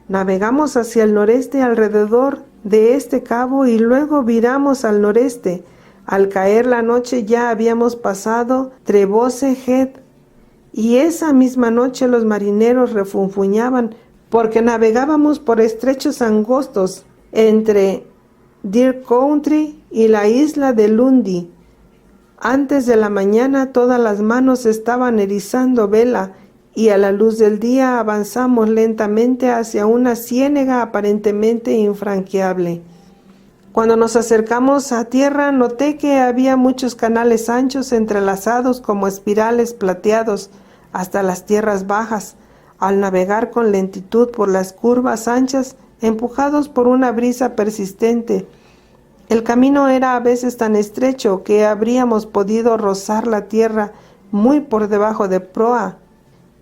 Navegamos hacia el noreste alrededor de este cabo y luego viramos al noreste. Al caer la noche ya habíamos pasado Trebose Head, y esa misma noche los marineros refunfuñaban porque navegábamos por estrechos angostos entre Deer Country y la isla de Lundy. Antes de la mañana todas las manos estaban erizando vela y a la luz del día avanzamos lentamente hacia una ciénaga aparentemente infranqueable. Cuando nos acercamos a tierra noté que había muchos canales anchos entrelazados como espirales plateados hasta las tierras bajas. Al navegar con lentitud por las curvas anchas, empujados por una brisa persistente, el camino era a veces tan estrecho que habríamos podido rozar la tierra muy por debajo de proa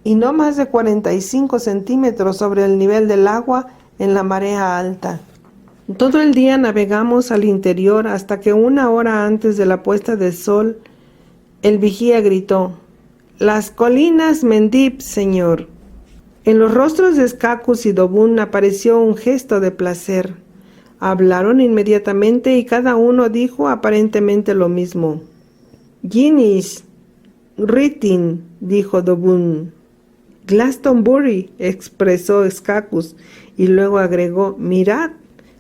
y no más de 45 centímetros sobre el nivel del agua en la marea alta. Todo el día navegamos al interior hasta que 1 hora antes de la puesta del sol, el vigía gritó: «Las colinas Mendip, señor». En los rostros de Scacus y Dobun apareció un gesto de placer. Hablaron inmediatamente y cada uno dijo aparentemente lo mismo. «Guinness, Ritin», dijo Dobun. «Glastonbury», expresó Scacus, y luego agregó: «Mirad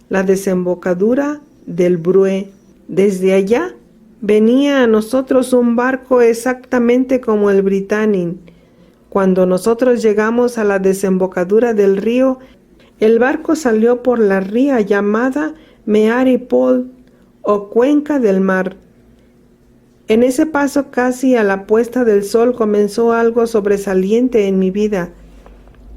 la desembocadura del Brue. Desde allá venía a nosotros un barco exactamente como el Britannic. Cuando nosotros llegamos a la desembocadura del río, el barco salió por la ría llamada Meary Paul o Cuenca del Mar. En ese paso casi a la puesta del sol comenzó algo sobresaliente en mi vida.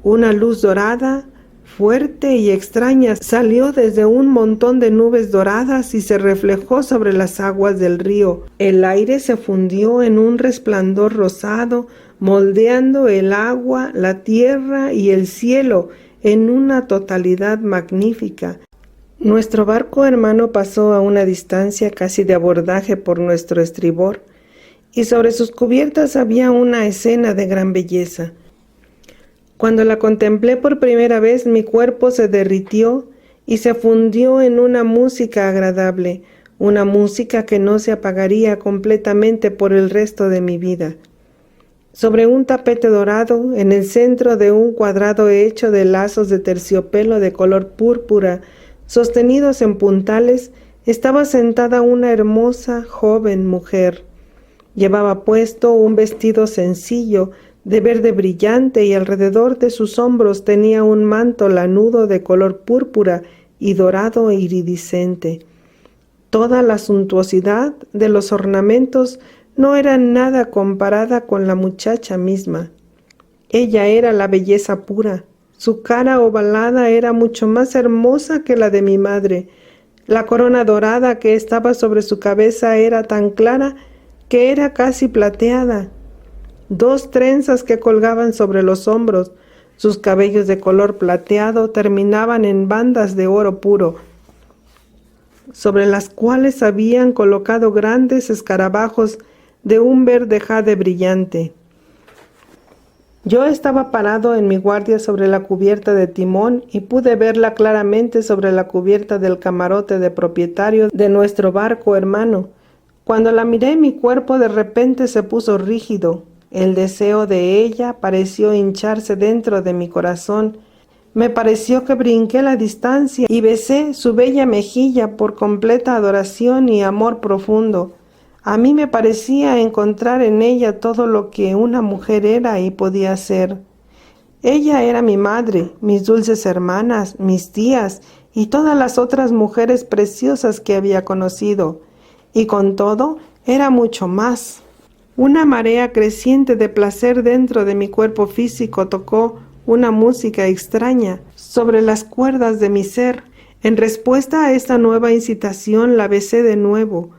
Una luz dorada, fuerte y extraña, salió desde un montón de nubes doradas y se reflejó sobre las aguas del río. El aire se fundió en un resplandor rosado, moldeando el agua, la tierra y el cielo en una totalidad magnífica. Nuestro barco hermano pasó a una distancia casi de abordaje por nuestro estribor, y sobre sus cubiertas había una escena de gran belleza. Cuando la contemplé por primera vez, mi cuerpo se derritió y se fundió en una música agradable, una música que no se apagaría completamente por el resto de mi vida. Sobre un tapete dorado, en el centro de un cuadrado hecho de lazos de terciopelo de color púrpura, sostenidos en puntales, estaba sentada una hermosa, joven mujer. Llevaba puesto un vestido sencillo, de verde brillante, y alrededor de sus hombros tenía un manto lanudo de color púrpura y dorado e iridiscente. Toda la suntuosidad de los ornamentos no era nada comparada con la muchacha misma. Ella era la belleza pura. Su cara ovalada era mucho más hermosa que la de mi madre. La corona dorada que estaba sobre su cabeza era tan clara que era casi plateada. 2 trenzas que colgaban sobre los hombros, sus cabellos de color plateado terminaban en bandas de oro puro, sobre las cuales habían colocado grandes escarabajos de un verde jade brillante. Yo estaba parado en mi guardia sobre la cubierta de timón y pude verla claramente sobre la cubierta del camarote de propietario de nuestro barco hermano. Cuando la miré, mi cuerpo de repente se puso rígido. El deseo de ella pareció hincharse dentro de mi corazón. Me pareció que brinqué la distancia y besé su bella mejilla por completa adoración y amor profundo. A mí me parecía encontrar en ella todo lo que una mujer era y podía ser. Ella era mi madre, mis dulces hermanas, mis tías y todas las otras mujeres preciosas que había conocido. Y con todo, era mucho más. Una marea creciente de placer dentro de mi cuerpo físico tocó una música extraña sobre las cuerdas de mi ser. En respuesta a esta nueva incitación la besé de nuevo,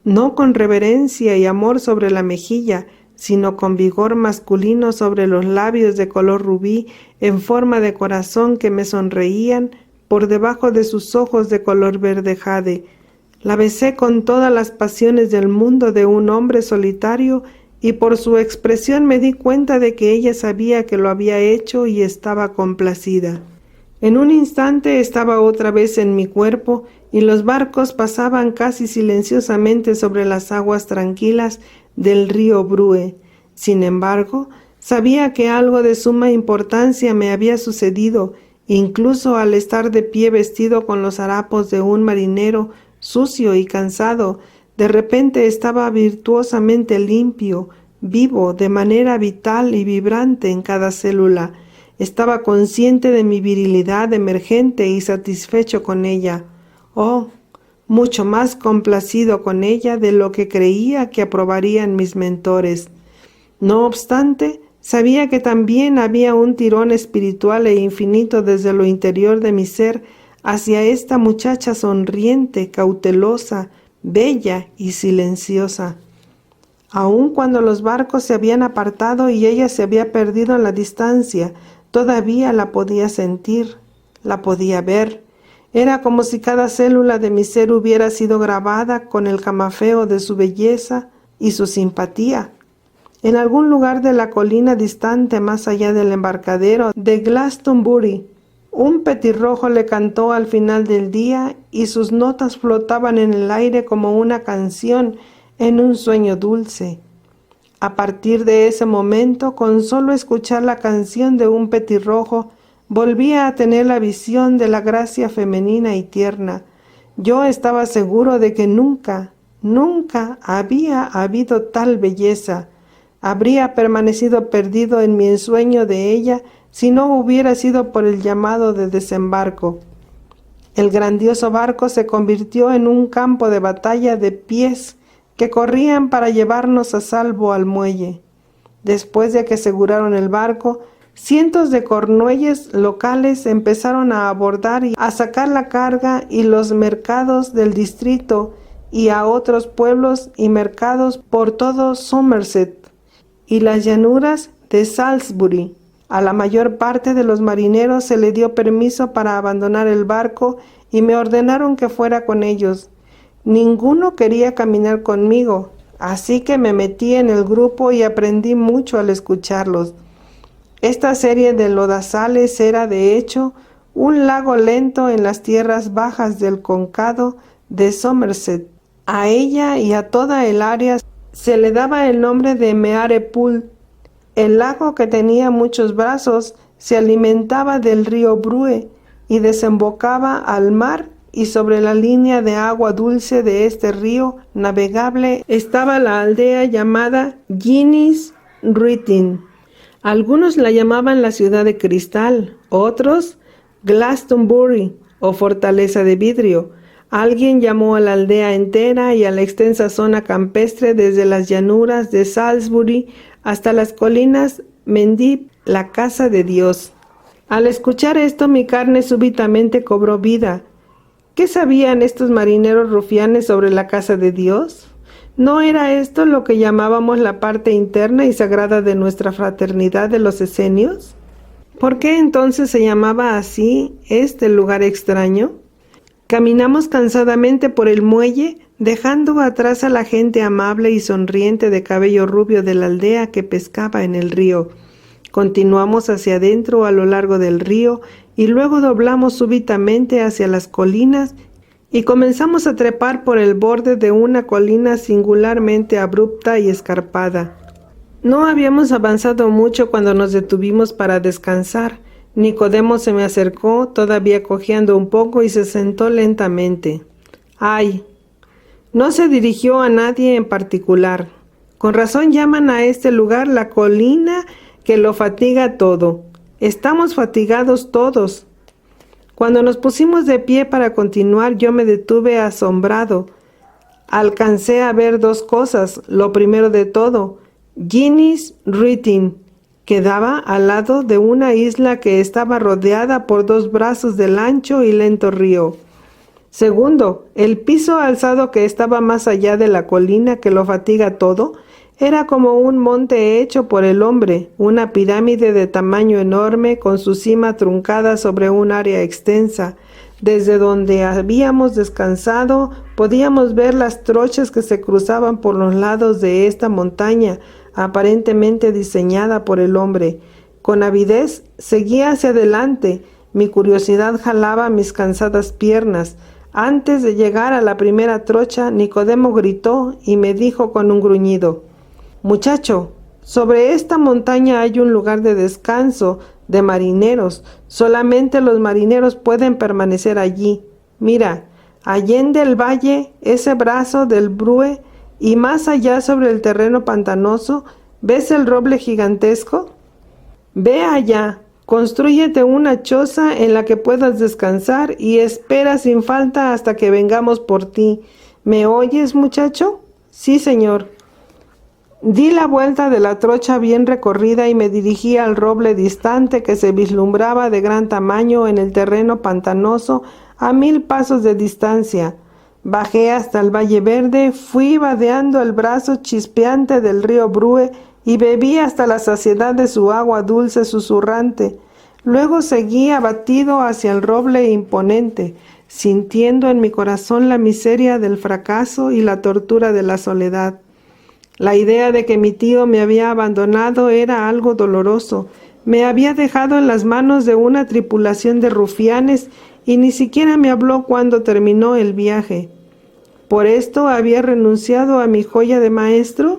no con reverencia y amor sobre la mejilla, sino con vigor masculino sobre los labios de color rubí en forma de corazón que me sonreían por debajo de sus ojos de color verde jade. La besé con todas las pasiones del mundo de un hombre solitario y por su expresión me di cuenta de que ella sabía que lo había hecho y estaba complacida. En un instante estaba otra vez en mi cuerpo y los barcos pasaban casi silenciosamente sobre las aguas tranquilas del río Brue. Sin embargo, sabía que algo de suma importancia me había sucedido, incluso al estar de pie vestido con los harapos de un marinero sucio y cansado. De repente estaba virtuosamente limpio, vivo, de manera vital y vibrante en cada célula. Estaba consciente de mi virilidad emergente y satisfecho con ella. Oh, mucho más complacido con ella de lo que creía que aprobarían mis mentores. No obstante, sabía que también había un tirón espiritual e infinito desde lo interior de mi ser hacia esta muchacha sonriente, cautelosa, bella y silenciosa. Aun cuando los barcos se habían apartado y ella se había perdido en la distancia, todavía la podía sentir, la podía ver. Era como si cada célula de mi ser hubiera sido grabada con el camafeo de su belleza y su simpatía. En algún lugar de la colina distante más allá del embarcadero de Glastonbury, un petirrojo le cantó al final del día y sus notas flotaban en el aire como una canción en un sueño dulce. A partir de ese momento, con solo escuchar la canción de un petirrojo, volvía a tener la visión de la gracia femenina y tierna. Yo estaba seguro de que nunca había habido tal belleza. Habría permanecido perdido en mi ensueño de ella si no hubiera sido por el llamado de desembarco. El grandioso barco se convirtió en un campo de batalla de pies que corrían para llevarnos a salvo al muelle. Después de que aseguraron el barco, cientos de cornualles locales empezaron a abordar y a sacar la carga y los mercados del distrito y a otros pueblos y mercados por todo Somerset y las llanuras de Salisbury. A la mayor parte de los marineros se le dio permiso para abandonar el barco y me ordenaron que fuera con ellos. Ninguno quería caminar conmigo, así que me metí en el grupo y aprendí mucho al escucharlos. Esta serie de lodazales era, de hecho, un lago lento en las tierras bajas del condado de Somerset. A ella y a toda el área se le daba el nombre de Meare Pool. El lago, que tenía muchos brazos, se alimentaba del río Brue y desembocaba al mar, y sobre la línea de agua dulce de este río navegable estaba la aldea llamada Guinness Ritin. Algunos la llamaban la ciudad de cristal, otros Glastonbury o fortaleza de vidrio. Alguien llamó a la aldea entera y a la extensa zona campestre desde las llanuras de Salisbury hasta las colinas Mendip, la casa de Dios. Al escuchar esto, mi carne súbitamente cobró vida. ¿Qué sabían estos marineros rufianes sobre la casa de Dios? ¿No era esto lo que llamábamos la parte interna y sagrada de nuestra fraternidad de los esenios? ¿Por qué entonces se llamaba así este lugar extraño? Caminamos cansadamente por el muelle, dejando atrás a la gente amable y sonriente de cabello rubio de la aldea que pescaba en el río. Continuamos hacia adentro a lo largo del río y luego doblamos súbitamente hacia las colinas y comenzamos a trepar por el borde de una colina singularmente abrupta y escarpada. No habíamos avanzado mucho cuando nos detuvimos para descansar. Nicodemo se me acercó, todavía cojeando un poco, y se sentó lentamente. ¡Ay! No se dirigió a nadie en particular. Con razón llaman a este lugar la colina que lo fatiga todo. Estamos fatigados todos. Cuando nos pusimos de pie para continuar, yo me detuve asombrado. Alcancé a ver dos cosas. Lo primero de todo, Guinness Ritin, que daba al lado de una isla que estaba rodeada por dos brazos del ancho y lento río. Segundo, el piso alzado que estaba más allá de la colina que lo fatiga todo, era como un monte hecho por el hombre, una pirámide de tamaño enorme con su cima truncada sobre un área extensa, Desde donde habíamos descansado, podíamos ver las trochas que se cruzaban por los lados de esta montaña, aparentemente diseñada por el hombre. Con avidez seguía hacia adelante. Mi curiosidad jalaba mis cansadas piernas. Antes de llegar a la primera trocha, Nicodemo gritó y me dijo con un gruñido: «Muchacho, sobre esta montaña hay un lugar de descanso de marineros. Solamente los marineros pueden permanecer allí. Mira, allende el valle, ese brazo del Brue, y más allá sobre el terreno pantanoso, ¿ves el roble gigantesco? Ve allá, constrúyete una choza en la que puedas descansar y espera sin falta hasta que vengamos por ti. ¿Me oyes, muchacho?» «Sí, señor». Di la vuelta de la trocha bien recorrida y me dirigí al roble distante que se vislumbraba de gran tamaño en el terreno pantanoso a 1000 pasos de distancia. Bajé hasta el Valle Verde, fui vadeando el brazo chispeante del río Brue y bebí hasta la saciedad de su agua dulce susurrante. Luego seguí abatido hacia el roble imponente, sintiendo en mi corazón la miseria del fracaso y la tortura de la soledad. La idea de que mi tío me había abandonado era algo doloroso. Me había dejado en las manos de una tripulación de rufianes y ni siquiera me habló cuando terminó el viaje. ¿Por esto había renunciado a mi joya de maestro?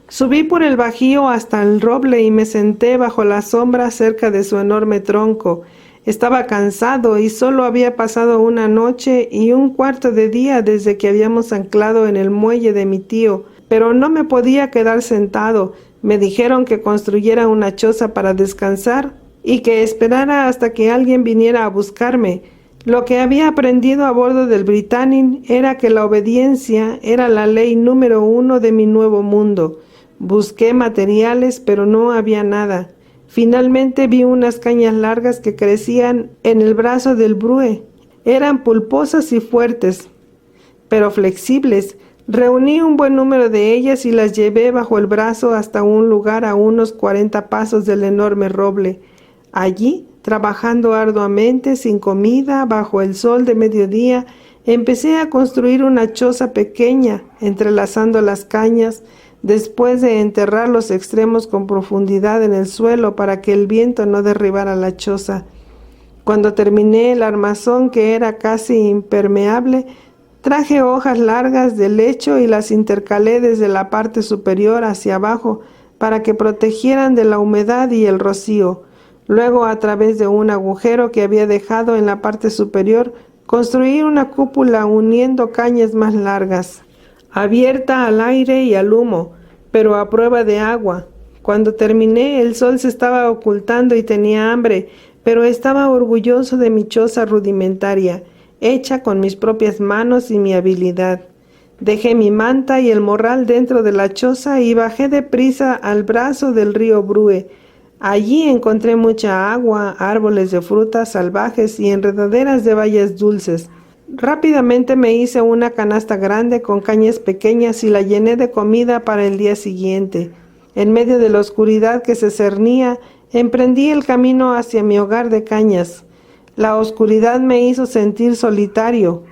Subí por el bajío hasta el roble y me senté bajo la sombra cerca de su enorme tronco. Estaba cansado y solo había pasado una noche y un cuarto de día desde que habíamos anclado en el muelle de mi tío, pero no me podía quedar sentado. Me dijeron que construyera una choza para descansar y que esperara hasta que alguien viniera a buscarme. Lo que había aprendido a bordo del Britannic era que la obediencia era la ley número 1 de mi nuevo mundo. Busqué materiales, pero no había nada. Finalmente vi unas cañas largas que crecían en el brazo del Brue. Eran pulposas y fuertes, pero flexibles. Reuní un buen número de ellas y las llevé bajo el brazo hasta un lugar a unos 40 pasos del enorme roble. Allí, trabajando arduamente, sin comida, bajo el sol de mediodía, empecé a construir una choza pequeña, entrelazando las cañas, después de enterrar los extremos con profundidad en el suelo para que el viento no derribara la choza. Cuando terminé el armazón, que era casi impermeable, traje hojas largas de lecho y las intercalé desde la parte superior hacia abajo para que protegieran de la humedad y el rocío. Luego, a través de un agujero que había dejado en la parte superior, construí una cúpula uniendo cañas más largas, abierta al aire y al humo, pero a prueba de agua. Cuando terminé, el sol se estaba ocultando y tenía hambre, pero estaba orgulloso de mi choza rudimentaria, hecha con mis propias manos y mi habilidad. Dejé mi manta y el morral dentro de la choza y bajé deprisa al brazo del río Brue. Allí encontré mucha agua, árboles de frutas salvajes y enredaderas de bayas dulces. Rápidamente me hice una canasta grande con cañas pequeñas y la llené de comida para el día siguiente. En medio de la oscuridad que se cernía, emprendí el camino hacia mi hogar de cañas. La oscuridad me hizo sentir solitario.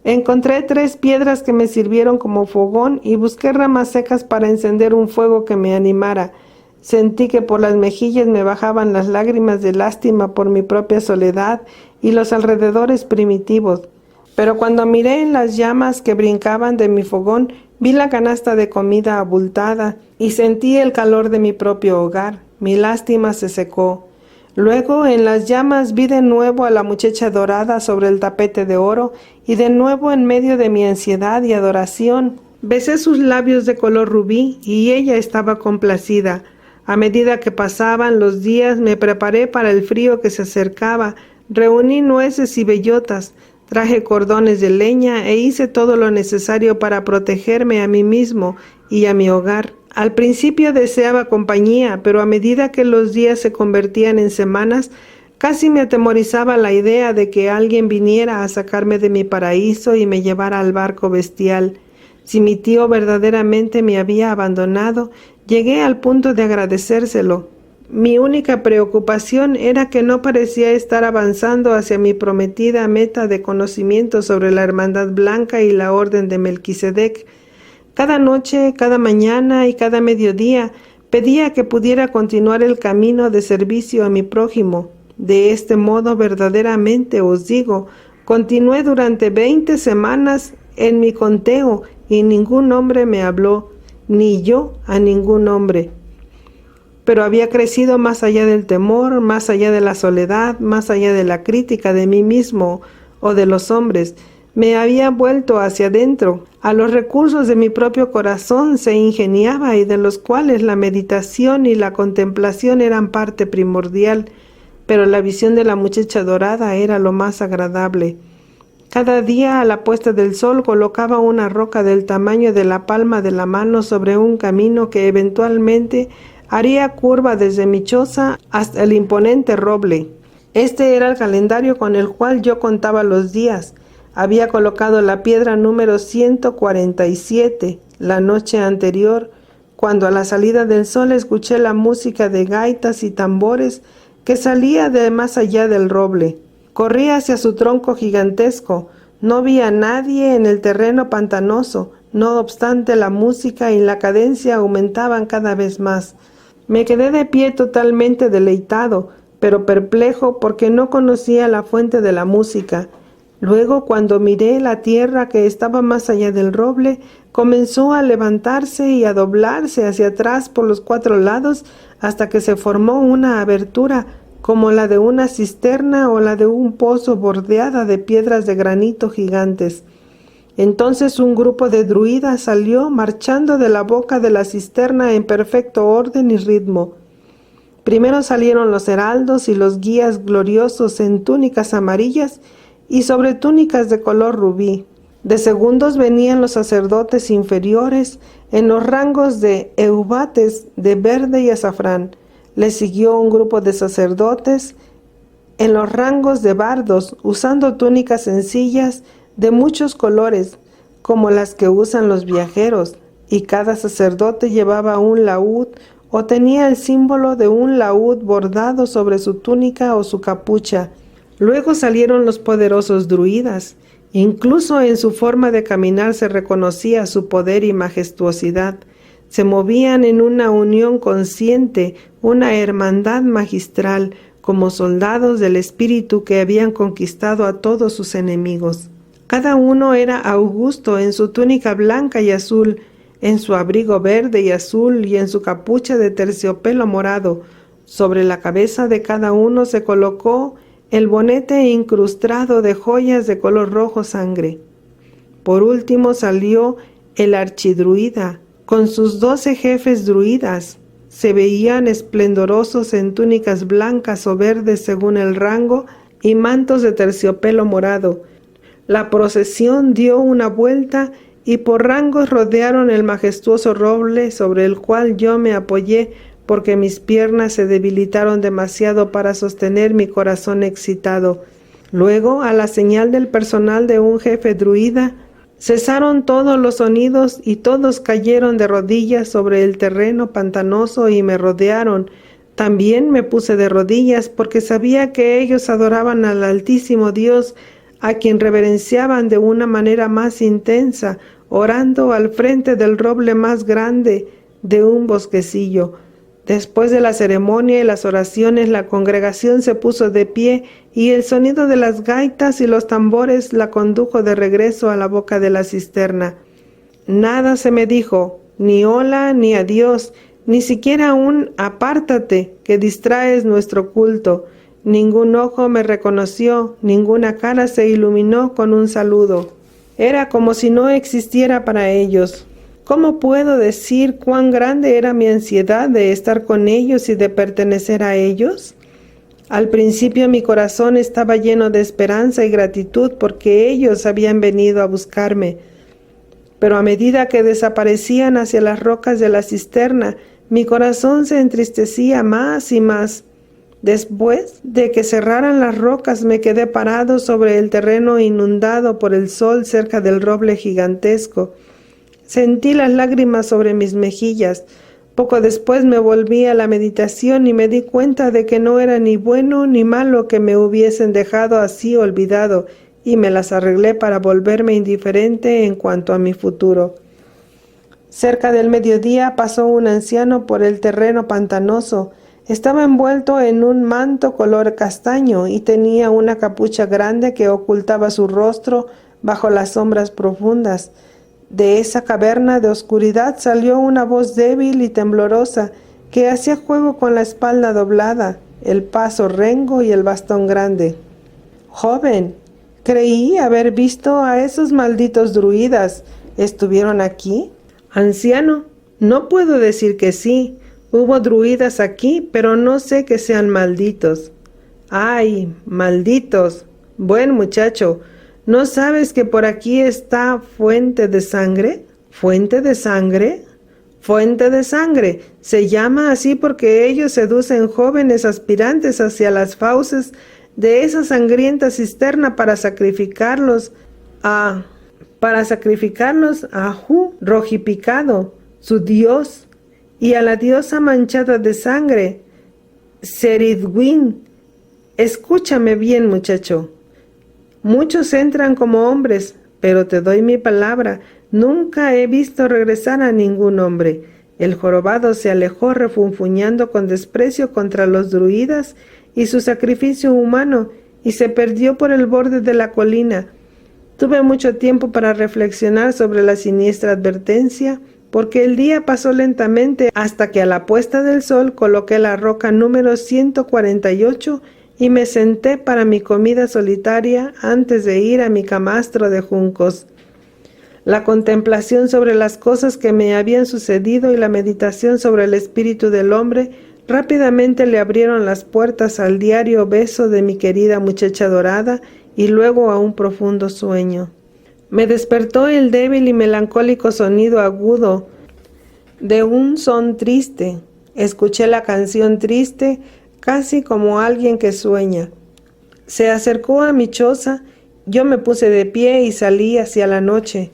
Encontré 3 piedras que me sirvieron como fogón y busqué ramas secas para encender un fuego que me animara. Sentí que por las mejillas me bajaban las lágrimas de lástima por mi propia soledad y los alrededores primitivos. Pero cuando miré en las llamas que brincaban de mi fogón, vi la canasta de comida abultada y sentí el calor de mi propio hogar. Mi lástima se secó. Luego, en las llamas vi de nuevo a la muchacha dorada sobre el tapete de oro y de nuevo en medio de mi ansiedad y adoración. Besé sus labios de color rubí y ella estaba complacida. A medida que pasaban los días me preparé para el frío que se acercaba. Reuní nueces y bellotas, traje cordones de leña e hice todo lo necesario para protegerme a mí mismo y a mi hogar. Al principio deseaba compañía, pero a medida que los días se convertían en semanas, casi me atemorizaba la idea de que alguien viniera a sacarme de mi paraíso y me llevara al barco bestial. Si mi tío verdaderamente me había abandonado, llegué al punto de agradecérselo. Mi única preocupación era que no parecía estar avanzando hacia mi prometida meta de conocimiento sobre la Hermandad Blanca y la Orden de Melquisedec. Cada noche, cada mañana y cada mediodía pedía que pudiera continuar el camino de servicio a mi prójimo. De este modo, verdaderamente os digo, continué durante 20 semanas en mi conteo y ningún hombre me habló, ni yo a ningún hombre. Pero había crecido más allá del temor, más allá de la soledad, más allá de la crítica de mí mismo o de los hombres. Me había vuelto hacia adentro, a los recursos de mi propio corazón se ingeniaba y de los cuales la meditación y la contemplación eran parte primordial, pero la visión de la muchacha dorada era lo más agradable. Cada día a la puesta del sol colocaba una roca del tamaño de la palma de la mano sobre un camino que eventualmente haría curva desde mi choza hasta el imponente roble. Este era el calendario con el cual yo contaba los días. Había colocado la piedra número 147 la noche anterior, cuando a la salida del sol escuché la música de gaitas y tambores que salía de más allá del roble. Corrí hacia su tronco gigantesco. No vi a nadie en el terreno pantanoso. No obstante, la música y la cadencia aumentaban cada vez más. Me quedé de pie totalmente deleitado, pero perplejo porque no conocía la fuente de la música. Luego, cuando miré la tierra que estaba más allá del roble, comenzó a levantarse y a doblarse hacia atrás por los 4 lados hasta que se formó una abertura como la de una cisterna o la de un pozo bordeada de piedras de granito gigantes. Entonces un grupo de druidas salió marchando de la boca de la cisterna en perfecto orden y ritmo. Primero salieron los heraldos y los guías gloriosos en túnicas amarillas y sobre túnicas de color rubí. De segundos venían los sacerdotes inferiores en los rangos de eubates de verde y azafrán. Les siguió un grupo de sacerdotes en los rangos de bardos, usando túnicas sencillas de muchos colores, como las que usan los viajeros, y cada sacerdote llevaba un laúd o tenía el símbolo de un laúd bordado sobre su túnica o su capucha. Luego salieron los poderosos druidas. Incluso en su forma de caminar se reconocía su poder y majestuosidad. Se movían en una unión consciente, una hermandad magistral, como soldados del espíritu que habían conquistado a todos sus enemigos. Cada uno era augusto en su túnica blanca y azul, en su abrigo verde y azul y en su capucha de terciopelo morado. Sobre la cabeza de cada uno se colocó el bonete incrustado de joyas de color rojo sangre. Por último salió el archidruida, con sus 12 jefes druidas. Se veían esplendorosos en túnicas blancas o verdes según el rango y mantos de terciopelo morado. La procesión dio una vuelta y por rangos rodearon el majestuoso roble sobre el cual yo me apoyé porque mis piernas se debilitaron demasiado para sostener mi corazón excitado. Luego, a la señal del personal de un jefe druida, cesaron todos los sonidos y todos cayeron de rodillas sobre el terreno pantanoso y me rodearon. También me puse de rodillas porque sabía que ellos adoraban al Altísimo Dios, a quien reverenciaban de una manera más intensa, orando al frente del roble más grande de un bosquecillo. Después de la ceremonia y las oraciones, la congregación se puso de pie y el sonido de las gaitas y los tambores la condujo de regreso a la boca de la cisterna. Nada se me dijo, ni hola ni adiós, ni siquiera un apártate que distraes nuestro culto. Ningún ojo me reconoció, ninguna cara se iluminó con un saludo. Era como si no existiera para ellos. ¿Cómo puedo decir cuán grande era mi ansiedad de estar con ellos y de pertenecer a ellos? Al principio mi corazón estaba lleno de esperanza y gratitud porque ellos habían venido a buscarme. Pero a medida que desaparecían hacia las rocas de la cisterna, mi corazón se entristecía más y más. Después de que cerraran las rocas, me quedé parado sobre el terreno inundado por el sol cerca del roble gigantesco. Sentí las lágrimas sobre mis mejillas. Poco después me volví a la meditación y me di cuenta de que no era ni bueno ni malo que me hubiesen dejado así olvidado, y me las arreglé para volverme indiferente en cuanto a mi futuro. Cerca del mediodía pasó un anciano por el terreno pantanoso. Estaba envuelto en un manto color castaño y tenía una capucha grande que ocultaba su rostro bajo las sombras profundas. De esa caverna de oscuridad salió una voz débil y temblorosa que hacía juego con la espalda doblada, el paso rengo y el bastón grande. «Joven, creí haber visto a esos malditos druidas. ¿Estuvieron aquí?» «Anciano, no puedo decir que sí. Hubo druidas aquí, pero no sé que sean malditos». «¡Ay, malditos! Buen muchacho, ¿no sabes que por aquí está Fuente de Sangre?» «¿Fuente de Sangre?» «Fuente de Sangre. Se llama así porque ellos seducen jóvenes aspirantes hacia las fauces de esa sangrienta cisterna para sacrificarlos a Hu Rojipicado, su dios, y a la diosa manchada de sangre, Seridwin. Escúchame bien, muchacho. Muchos entran como hombres, pero te doy mi palabra, nunca he visto regresar a ningún hombre». El jorobado se alejó refunfuñando con desprecio contra los druidas y su sacrificio humano, y se perdió por el borde de la colina. Tuve mucho tiempo para reflexionar sobre la siniestra advertencia, porque el día pasó lentamente hasta que a la puesta del sol coloqué la roca número 148 y me senté para mi comida solitaria antes de ir a mi camastro de juncos. La contemplación sobre las cosas que me habían sucedido y la meditación sobre el espíritu del hombre rápidamente le abrieron las puertas al diario beso de mi querida muchacha dorada y luego a un profundo sueño. Me despertó el débil y melancólico sonido agudo de un son triste. Escuché la canción triste, casi como alguien que sueña. Se acercó a mi choza, yo me puse de pie y salí hacia la noche.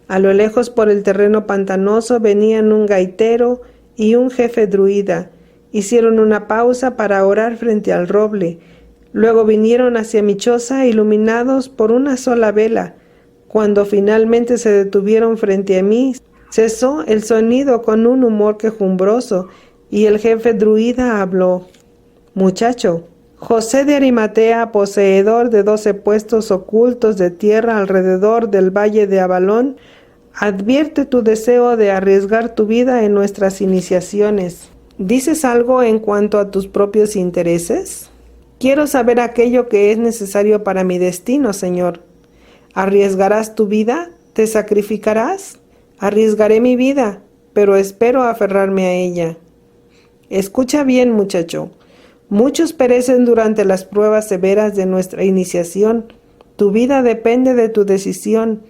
A lo lejos por el terreno pantanoso venían un gaitero y un jefe druida. Hicieron una pausa para orar frente al roble. Luego vinieron hacia mi choza iluminados por una sola vela. Cuando finalmente se detuvieron frente a mí, cesó el sonido con un humor quejumbroso y el jefe druida habló. «Muchacho, José de Arimatea, poseedor de 12 puestos ocultos de tierra alrededor del valle de Avalón, advierte tu deseo de arriesgar tu vida en nuestras iniciaciones. ¿Dices algo en cuanto a tus propios intereses? Quiero saber aquello que es necesario para mi destino, Señor. ¿Arriesgarás tu vida? ¿Te sacrificarás? Arriesgaré mi vida, pero espero aferrarme a ella. Escucha bien, muchacho. Muchos perecen durante las pruebas severas de nuestra iniciación. Tu vida depende de tu decisión.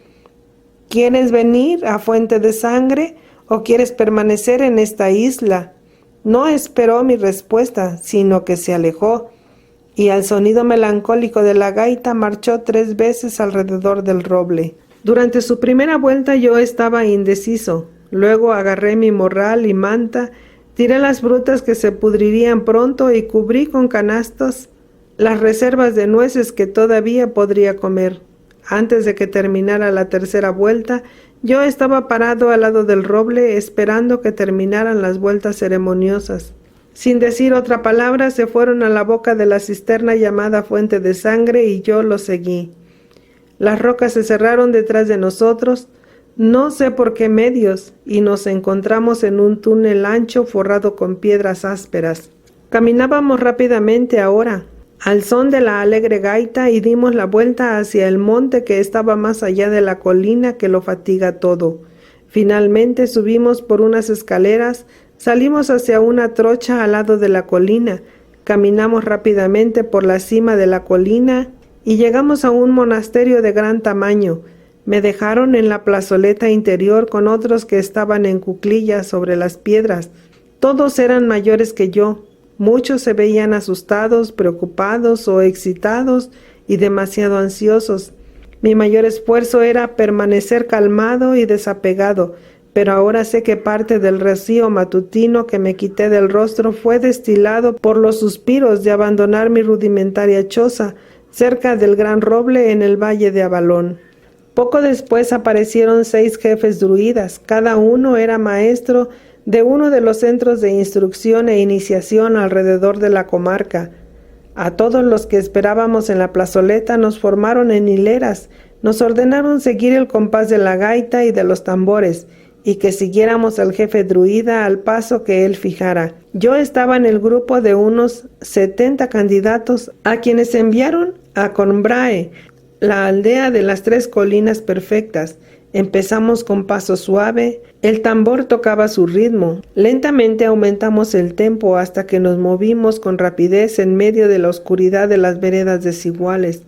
¿Quieres venir a Fuente de Sangre o quieres permanecer en esta isla?» No esperó mi respuesta, sino que se alejó, y al sonido melancólico de la gaita marchó 3 veces alrededor del roble. Durante su primera vuelta yo estaba indeciso. Luego agarré mi morral y manta, tiré las frutas que se pudrirían pronto y cubrí con canastos las reservas de nueces que todavía podría comer. Antes de que terminara la tercera vuelta, yo estaba parado al lado del roble esperando que terminaran las vueltas ceremoniosas. Sin decir otra palabra, se fueron a la boca de la cisterna llamada Fuente de Sangre y yo los seguí. Las rocas se cerraron detrás de nosotros, no sé por qué medios, y nos encontramos en un túnel ancho forrado con piedras ásperas. Caminábamos rápidamente ahora, al son de la alegre gaita, y dimos la vuelta hacia el monte que estaba más allá de la colina que lo fatiga todo. Finalmente subimos por unas escaleras, salimos hacia una trocha al lado de la colina, caminamos rápidamente por la cima de la colina y llegamos a un monasterio de gran tamaño. Me dejaron en la plazoleta interior con otros que estaban en cuclillas sobre las piedras. Todos eran mayores que yo. Muchos se veían asustados, preocupados o excitados y demasiado ansiosos. Mi mayor esfuerzo era permanecer calmado y desapegado, pero ahora sé que parte del rocío matutino que me quité del rostro fue destilado por los suspiros de abandonar mi rudimentaria choza cerca del gran roble en el valle de Avalón. Poco después aparecieron 6 jefes druidas, cada uno era maestro de uno de los centros de instrucción e iniciación alrededor de la comarca. A todos los que esperábamos en la plazoleta nos formaron en hileras, nos ordenaron seguir el compás de la gaita y de los tambores, y que siguiéramos al jefe druida al paso que él fijara. Yo estaba en el grupo de unos 70 candidatos a quienes enviaron a Cornbrae, la aldea de las 3 colinas perfectas. Empezamos con paso suave, el tambor tocaba su ritmo. Lentamente aumentamos el tempo hasta que nos movimos con rapidez en medio de la oscuridad de las veredas desiguales.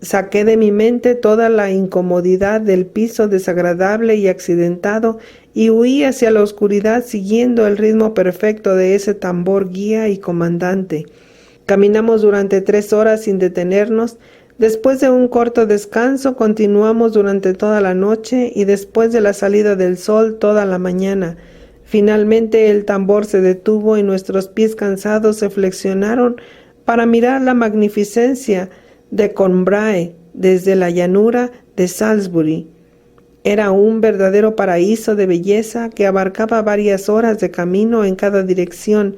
Saqué de mi mente toda la incomodidad del piso desagradable y accidentado y huí hacia la oscuridad siguiendo el ritmo perfecto de ese tambor guía y comandante. Caminamos durante 3 horas sin detenernos. Después de un corto descanso, continuamos durante toda la noche y después de la salida del sol toda la mañana. Finalmente el tambor se detuvo y nuestros pies cansados se flexionaron para mirar la magnificencia de Cornbrae desde la llanura de Salisbury. Era un verdadero paraíso de belleza que abarcaba varias horas de camino en cada dirección.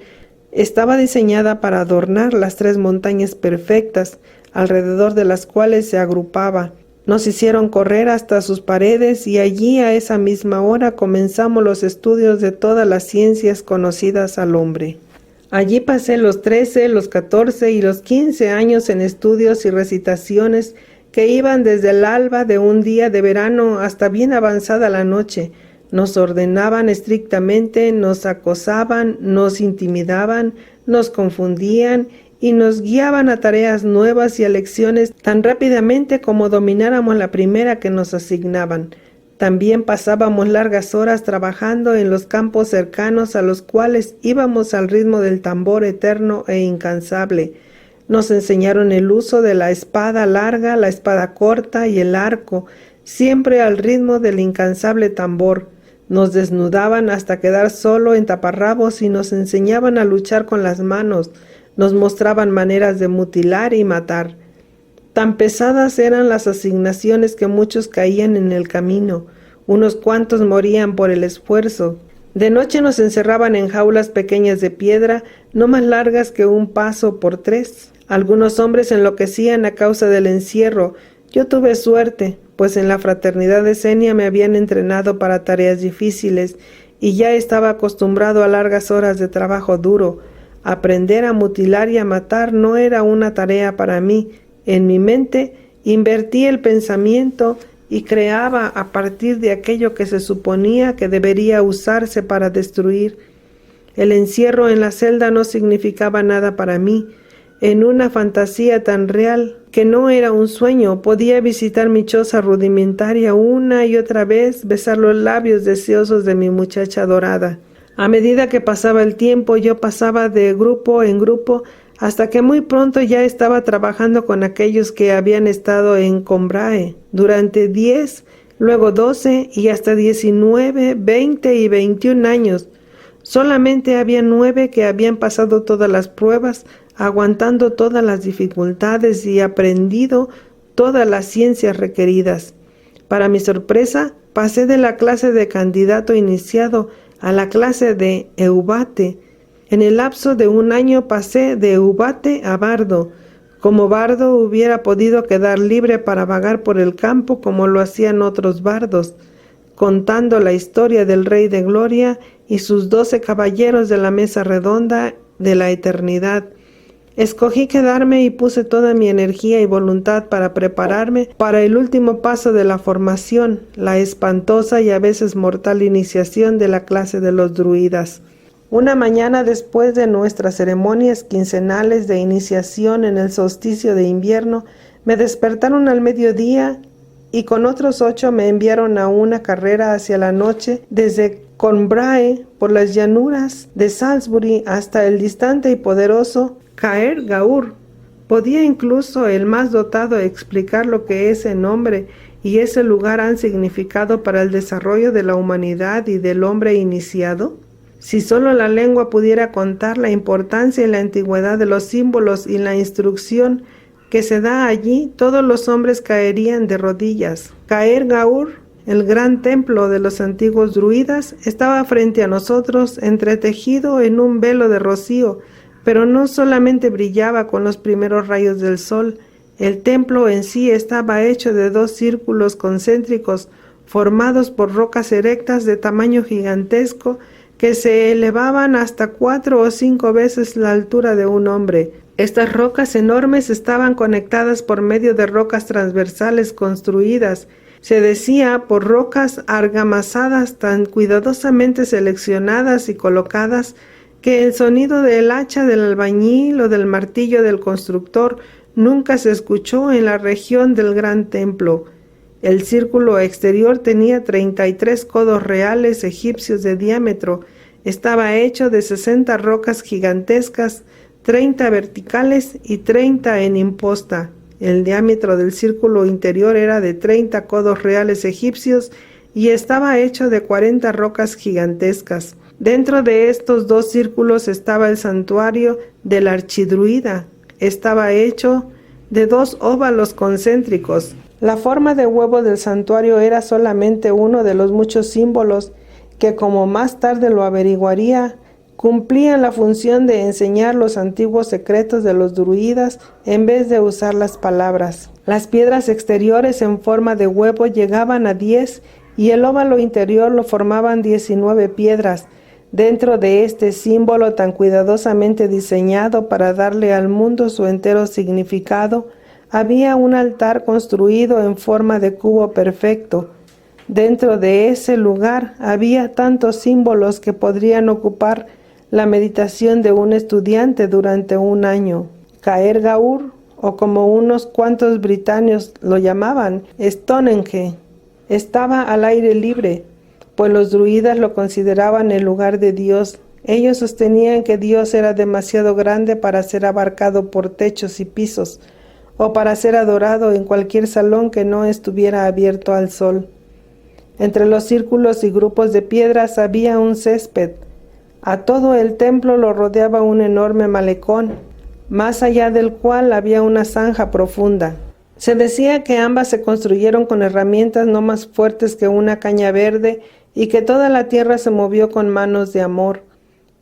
Estaba diseñada para adornar las 3 montañas perfectas, alrededor de las cuales se agrupaba. Nos hicieron correr hasta sus paredes y allí a esa misma hora comenzamos los estudios de todas las ciencias conocidas al hombre. Allí pasé los 13, los 14 y los 15 años en estudios y recitaciones que iban desde el alba de un día de verano hasta bien avanzada la noche. Nos ordenaban estrictamente, nos acosaban, nos intimidaban, nos confundían y nos guiaban a tareas nuevas y a lecciones tan rápidamente como domináramos la primera que nos asignaban. También pasábamos largas horas trabajando en los campos cercanos a los cuales íbamos al ritmo del tambor eterno e incansable. Nos enseñaron el uso de la espada larga, la espada corta y el arco, siempre al ritmo del incansable tambor. Nos desnudaban hasta quedar solo en taparrabos y nos enseñaban a luchar con las manos. Nos mostraban maneras de mutilar y matar. Tan pesadas eran las asignaciones que muchos caían en el camino. Unos cuantos morían por el esfuerzo. De noche nos encerraban en jaulas pequeñas de piedra, no más largas que un paso por 3. Algunos hombres enloquecían a causa del encierro. Yo tuve suerte, pues en la fraternidad de Senia me habían entrenado para tareas difíciles y ya estaba acostumbrado a largas horas de trabajo duro. Aprender a mutilar y a matar no era una tarea para mí. En mi mente invertí el pensamiento y creaba a partir de aquello que se suponía que debería usarse para destruir. El encierro en la celda no significaba nada para mí. En una fantasía tan real que no era un sueño, podía visitar mi choza rudimentaria una y otra vez, besar los labios deseosos de mi muchacha dorada. A medida que pasaba el tiempo, yo pasaba de grupo en grupo, hasta que muy pronto ya estaba trabajando con aquellos que habían estado en Cornbrae durante 10, luego 12 y hasta 19, 20 y 21 años. Solamente había 9 que habían pasado todas las pruebas, aguantando todas las dificultades y aprendido todas las ciencias requeridas. Para mi sorpresa, pasé de la clase de candidato iniciado a la clase de eubate. En el lapso de un año pasé de eubate a bardo. Como bardo hubiera podido quedar libre para vagar por el campo como lo hacían otros bardos, contando la historia del Rey de Gloria y sus 12 caballeros de la mesa redonda de la eternidad. Escogí quedarme y puse toda mi energía y voluntad para prepararme para el último paso de la formación, la espantosa y a veces mortal iniciación de la clase de los druidas. Una mañana después de nuestras ceremonias quincenales de iniciación en el solsticio de invierno, me despertaron al mediodía y con otros 8 me enviaron a una carrera hacia la noche desde Cornbrae por las llanuras de Salisbury hasta el distante y poderoso Caer Gaur. ¿Podía incluso el más dotado explicar lo que ese nombre y ese lugar han significado para el desarrollo de la humanidad y del hombre iniciado? Si solo la lengua pudiera contar la importancia y la antigüedad de los símbolos y la instrucción que se da allí, todos los hombres caerían de rodillas. Caer Gaur, el gran templo de los antiguos druidas, estaba frente a nosotros, entretejido en un velo de rocío, pero no solamente brillaba con los primeros rayos del sol. El templo en sí estaba hecho de 2 círculos concéntricos formados por rocas erectas de tamaño gigantesco que se elevaban hasta 4 o 5 veces la altura de un hombre. Estas rocas enormes estaban conectadas por medio de rocas transversales construidas, se decía por rocas argamasadas tan cuidadosamente seleccionadas y colocadas que el sonido del hacha del albañil o del martillo del constructor nunca se escuchó en la región del gran templo. El círculo exterior tenía 33 codos reales egipcios de diámetro. Estaba hecho de 60 rocas gigantescas, 30 verticales y 30 en imposta. El diámetro del círculo interior era de 30 codos reales egipcios y estaba hecho de 40 rocas gigantescas. Dentro de estos 2 círculos estaba el santuario del archidruida. Estaba hecho de 2 óvalos concéntricos. La forma de huevo del santuario era solamente uno de los muchos símbolos que, como más tarde lo averiguaría, cumplían la función de enseñar los antiguos secretos de los druidas en vez de usar las palabras. Las piedras exteriores en forma de huevo llegaban a 10 y el óvalo interior lo formaban 19 piedras. Dentro de este símbolo tan cuidadosamente diseñado para darle al mundo su entero significado, había un altar construido en forma de cubo perfecto. Dentro de ese lugar había tantos símbolos que podrían ocupar la meditación de un estudiante durante un año. Caer Gaur, o como unos cuantos británicos lo llamaban, Stonehenge, estaba al aire libre, pues los druidas lo consideraban el lugar de Dios. Ellos sostenían que Dios era demasiado grande para ser abarcado por techos y pisos, o para ser adorado en cualquier salón que no estuviera abierto al sol. Entre los círculos y grupos de piedras había un césped. A todo el templo lo rodeaba un enorme malecón, más allá del cual había una zanja profunda. Se decía que ambas se construyeron con herramientas no más fuertes que una caña verde y que toda la tierra se movió con manos de amor.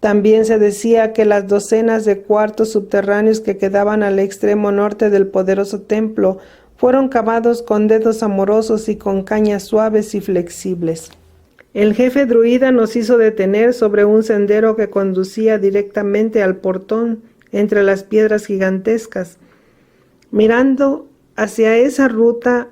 También se decía que las docenas de cuartos subterráneos que quedaban al extremo norte del poderoso templo fueron cavados con dedos amorosos y con cañas suaves y flexibles. El jefe druida nos hizo detener sobre un sendero que conducía directamente al portón entre las piedras gigantescas. Mirando hacia esa ruta,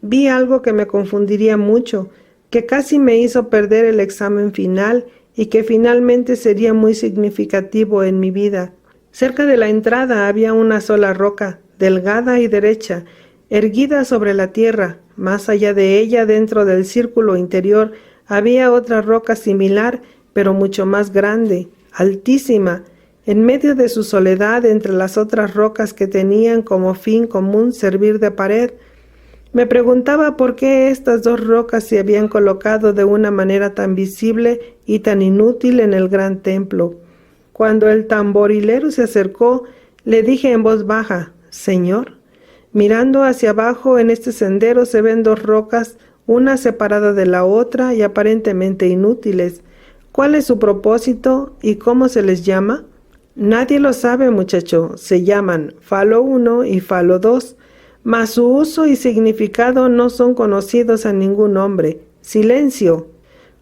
vi algo que me confundiría mucho, que casi me hizo perder el examen final y que finalmente sería muy significativo en mi vida. Cerca de la entrada había una sola roca, delgada y derecha, erguida sobre la tierra. Más allá de ella, dentro del círculo interior, había otra roca similar, pero mucho más grande, altísima, en medio de su soledad entre las otras rocas que tenían como fin común servir de pared. Me preguntaba por qué estas 2 rocas se habían colocado de una manera tan visible y tan inútil en el gran templo. Cuando el tamborilero se acercó, le dije en voz baja: «Señor, mirando hacia abajo en este sendero se ven 2 rocas, una separada de la otra y aparentemente inútiles. ¿Cuál es su propósito y cómo se les llama?» «Nadie lo sabe, muchacho. Se llaman Falo 1 y Falo 2, mas su uso y significado no son conocidos a ningún hombre. Silencio».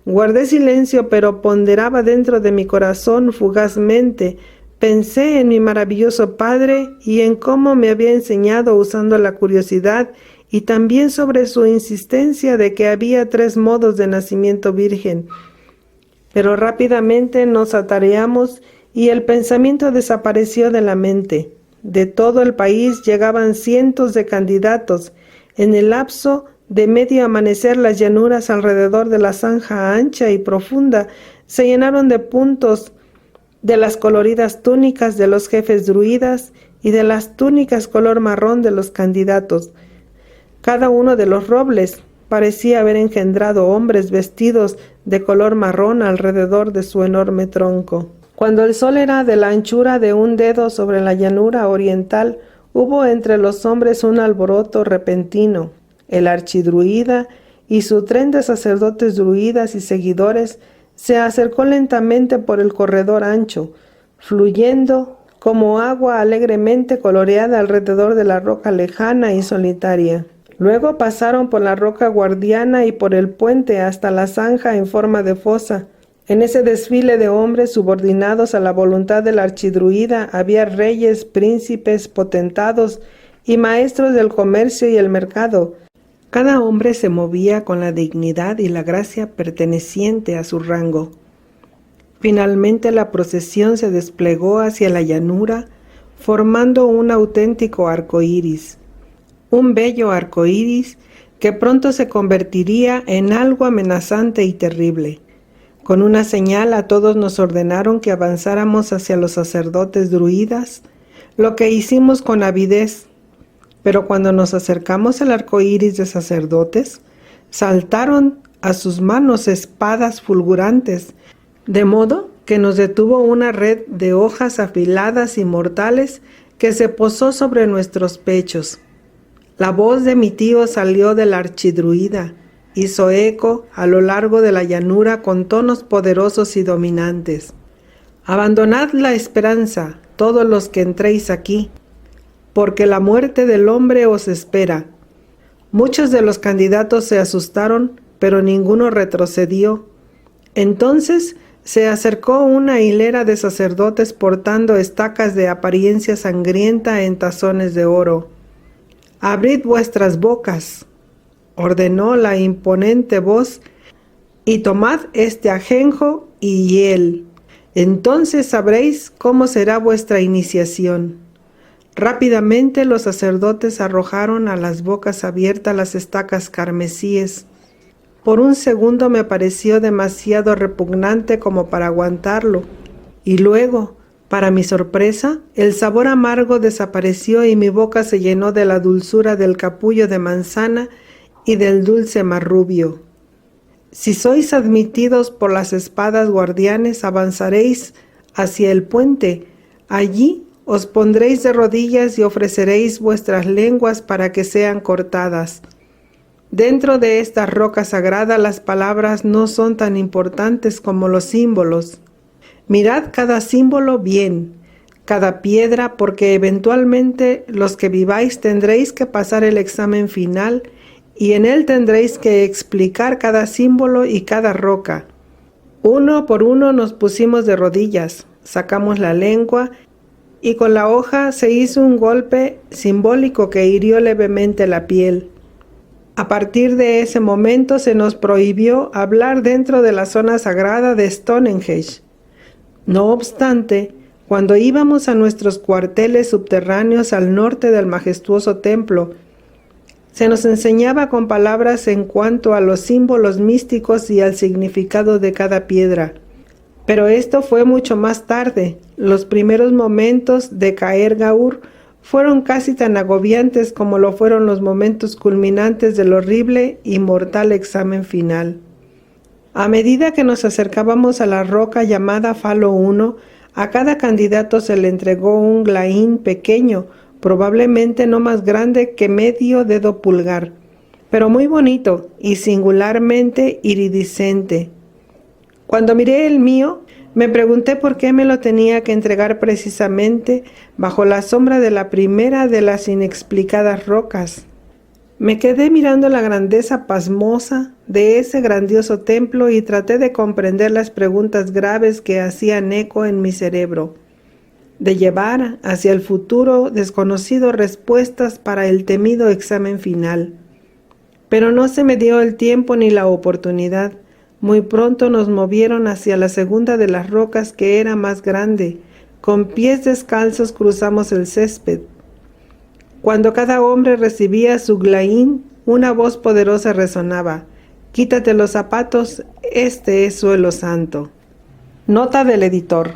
Guardé silencio, pero ponderaba dentro de mi corazón fugazmente. Pensé en mi maravilloso padre y en cómo me había enseñado usando la curiosidad, y también sobre su insistencia de que había 3 modos de nacimiento virgen. Pero rápidamente nos atareamos y el pensamiento desapareció de la mente. De todo el país llegaban cientos de candidatos. En el lapso de medio amanecer, las llanuras alrededor de la zanja ancha y profunda se llenaron de puntos de las coloridas túnicas de los jefes druidas y de las túnicas color marrón de los candidatos. Cada uno de los robles parecía haber engendrado hombres vestidos de color marrón alrededor de su enorme tronco. Cuando el sol era de la anchura de un dedo sobre la llanura oriental, hubo entre los hombres un alboroto repentino. El archidruida y su tren de sacerdotes druidas y seguidores se acercó lentamente por el corredor ancho, fluyendo como agua alegremente coloreada alrededor de la roca lejana y solitaria. Luego pasaron por la roca guardiana y por el puente hasta la zanja en forma de fosa. En ese desfile de hombres subordinados a la voluntad del archidruida había reyes, príncipes, potentados y maestros del comercio y el mercado. Cada hombre se movía con la dignidad y la gracia perteneciente a su rango. Finalmente la procesión se desplegó hacia la llanura, formando un auténtico arco iris. Un bello arco iris que pronto se convertiría en algo amenazante y terrible. Con una señal a todos nos ordenaron que avanzáramos hacia los sacerdotes druidas, lo que hicimos con avidez. Pero cuando nos acercamos al arco iris de sacerdotes, saltaron a sus manos espadas fulgurantes, de modo que nos detuvo una red de hojas afiladas y mortales que se posó sobre nuestros pechos. La voz de mi tío salió del archidruida, hizo eco a lo largo de la llanura con tonos poderosos y dominantes. Abandonad la esperanza, todos los que entréis aquí, porque la muerte del hombre os espera. Muchos de los candidatos se asustaron, pero ninguno retrocedió. Entonces se acercó una hilera de sacerdotes portando estacas de apariencia sangrienta en tazones de oro. «Abrid vuestras bocas», ordenó la imponente voz, «y tomad este ajenjo y hiel. Entonces sabréis cómo será vuestra iniciación». Rápidamente los sacerdotes arrojaron a las bocas abiertas las estacas carmesíes. Por un segundo me pareció demasiado repugnante como para aguantarlo, y luego, para mi sorpresa, el sabor amargo desapareció y mi boca se llenó de la dulzura del capullo de manzana y del dulce marrubio. Si sois admitidos por las espadas guardianes, avanzaréis hacia el puente. Allí os pondréis de rodillas y ofreceréis vuestras lenguas para que sean cortadas. Dentro de esta roca sagrada las palabras no son tan importantes como los símbolos. Mirad cada símbolo bien, cada piedra, porque eventualmente los que viváis tendréis que pasar el examen final y en él tendréis que explicar cada símbolo y cada roca. Uno por uno nos pusimos de rodillas, sacamos la lengua y con la hoja se hizo un golpe simbólico que hirió levemente la piel. A partir de ese momento se nos prohibió hablar dentro de la zona sagrada de Stonehenge. No obstante, cuando íbamos a nuestros cuarteles subterráneos al norte del majestuoso templo, se nos enseñaba con palabras en cuanto a los símbolos místicos y al significado de cada piedra. Pero esto fue mucho más tarde. Los primeros momentos de Caer Gaur fueron casi tan agobiantes como lo fueron los momentos culminantes del horrible y mortal examen final. A medida que nos acercábamos a la roca llamada Falo I, a cada candidato se le entregó un glaín pequeño, probablemente no más grande que medio dedo pulgar, pero muy bonito y singularmente iridiscente. Cuando miré el mío, me pregunté por qué me lo tenía que entregar precisamente bajo la sombra de la primera de las inexplicadas rocas. Me quedé mirando la grandeza pasmosa de ese grandioso templo y traté de comprender las preguntas graves que hacían eco en mi cerebro, de llevar hacia el futuro desconocido respuestas para el temido examen final. Pero no se me dio el tiempo ni la oportunidad. Muy pronto nos movieron hacia la segunda de las rocas, que era más grande. Con pies descalzos cruzamos el césped. Cuando cada hombre recibía su glaín, una voz poderosa resonaba: «Quítate los zapatos, este es suelo santo». Nota del editor.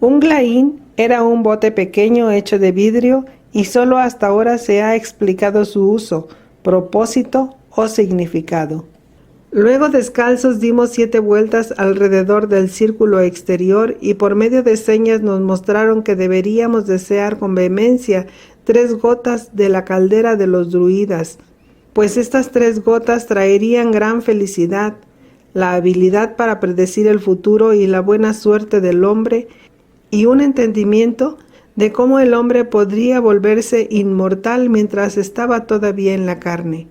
Un glaín Era un bote pequeño hecho de vidrio y solo hasta ahora se ha explicado su uso, propósito o significado. Luego descalzos dimos 7 vueltas alrededor del círculo exterior y por medio de señas nos mostraron que deberíamos desear con vehemencia 3 gotas de la caldera de los druidas, pues estas 3 gotas traerían gran felicidad, la habilidad para predecir el futuro y la buena suerte del hombre, y un entendimiento de cómo el hombre podría volverse inmortal mientras estaba todavía en la carne.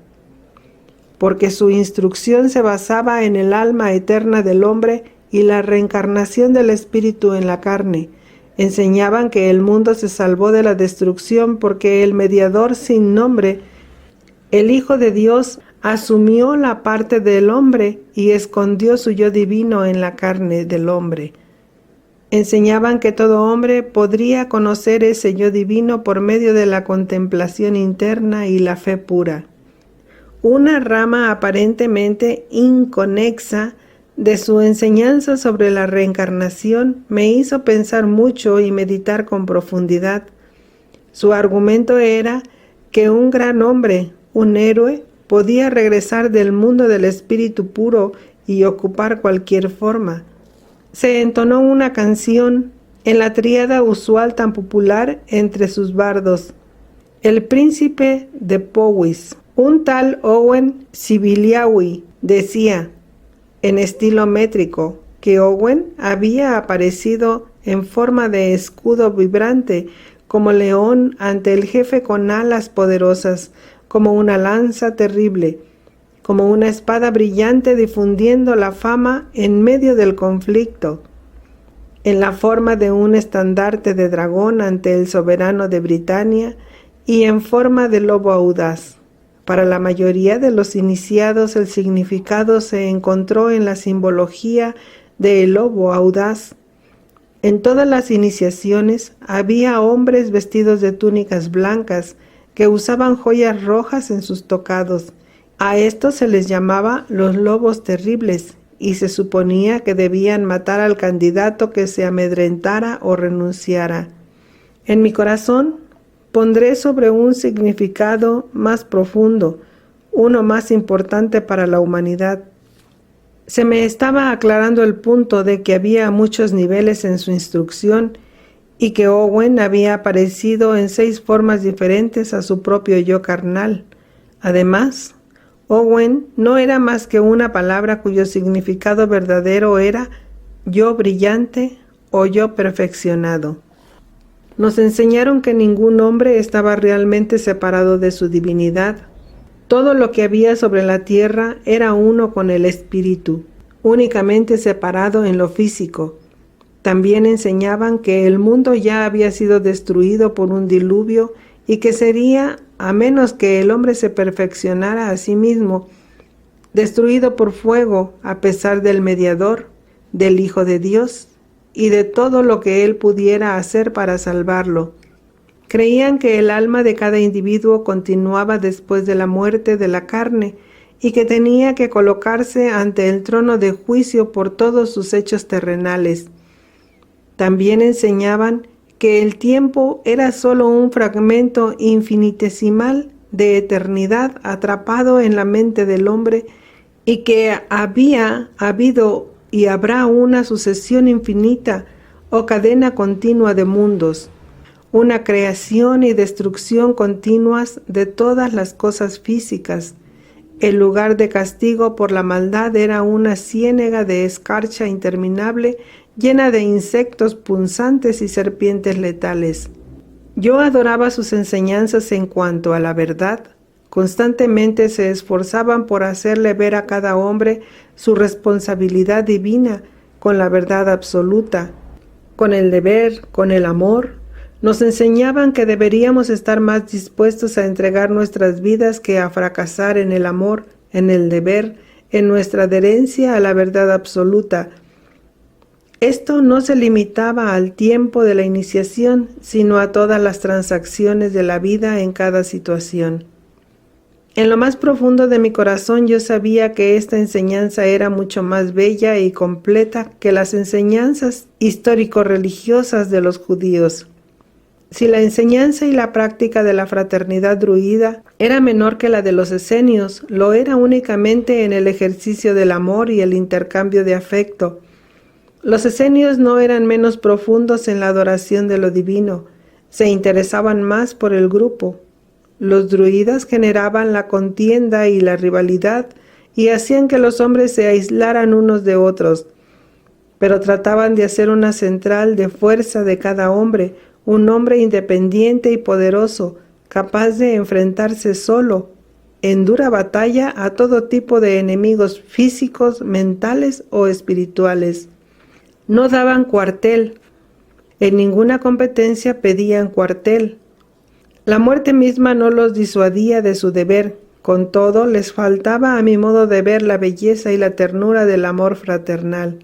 Porque su instrucción se basaba en el alma eterna del hombre y la reencarnación del espíritu en la carne. Enseñaban que el mundo se salvó de la destrucción porque el mediador sin nombre, el Hijo de Dios, asumió la parte del hombre y escondió su yo divino en la carne del hombre. Enseñaban que todo hombre podría conocer ese yo divino por medio de la contemplación interna y la fe pura. Una rama aparentemente inconexa de su enseñanza sobre la reencarnación me hizo pensar mucho y meditar con profundidad. Su argumento era que un gran hombre, un héroe, podía regresar del mundo del espíritu puro y ocupar cualquier forma. Se entonó una canción en la tríada usual tan popular entre sus bardos. El príncipe de Powys, un tal Owen Sibiliawi, decía, en estilo métrico, que Owen había aparecido en forma de escudo vibrante, como león ante el jefe con alas poderosas, como una lanza terrible, como una espada brillante difundiendo la fama en medio del conflicto, en la forma de un estandarte de dragón ante el soberano de Britania y en forma de lobo audaz. Para la mayoría de los iniciados el significado se encontró en la simbología del lobo audaz. En todas las iniciaciones había hombres vestidos de túnicas blancas que usaban joyas rojas en sus tocados. A estos se les llamaba los lobos terribles y se suponía que debían matar al candidato que se amedrentara o renunciara. En mi corazón pondré sobre un significado más profundo, uno más importante para la humanidad. Se me estaba aclarando el punto de que había muchos niveles en su instrucción y que Owen había aparecido en 6 formas diferentes a su propio yo carnal. Además, Owen no era más que una palabra cuyo significado verdadero era yo brillante o yo perfeccionado. Nos enseñaron que ningún hombre estaba realmente separado de su divinidad. Todo lo que había sobre la tierra era uno con el espíritu, únicamente separado en lo físico. También enseñaban que el mundo ya había sido destruido por un diluvio y que sería, a menos que el hombre se perfeccionara a sí mismo, destruido por fuego a pesar del mediador, del Hijo de Dios y de todo lo que él pudiera hacer para salvarlo. Creían que el alma de cada individuo continuaba después de la muerte de la carne y que tenía que colocarse ante el trono de juicio por todos sus hechos terrenales. También enseñaban que el tiempo era solo un fragmento infinitesimal de eternidad atrapado en la mente del hombre y que había habido y habrá una sucesión infinita o cadena continua de mundos, una creación y destrucción continuas de todas las cosas físicas. El lugar de castigo por la maldad era una ciénaga de escarcha interminable llena de insectos punzantes y serpientes letales. Yo adoraba sus enseñanzas en cuanto a la verdad. Constantemente se esforzaban por hacerle ver a cada hombre su responsabilidad divina con la verdad absoluta, con el deber, con el amor. Nos enseñaban que deberíamos estar más dispuestos a entregar nuestras vidas que a fracasar en el amor, en el deber, en nuestra adherencia a la verdad absoluta. Esto no se limitaba al tiempo de la iniciación, sino a todas las transacciones de la vida en cada situación. En lo más profundo de mi corazón yo sabía que esta enseñanza era mucho más bella y completa que las enseñanzas histórico-religiosas de los judíos. Si la enseñanza y la práctica de la fraternidad druida era menor que la de los esenios, lo era únicamente en el ejercicio del amor y el intercambio de afecto. Los esenios no eran menos profundos en la adoración de lo divino, se interesaban más por el grupo. Los druidas generaban la contienda y la rivalidad y hacían que los hombres se aislaran unos de otros, pero trataban de hacer una central de fuerza de cada hombre, un hombre independiente y poderoso, capaz de enfrentarse solo, en dura batalla, a todo tipo de enemigos físicos, mentales o espirituales. No daban cuartel. En ninguna competencia pedían cuartel. La muerte misma no los disuadía de su deber. Con todo, les faltaba a mi modo de ver la belleza y la ternura del amor fraternal.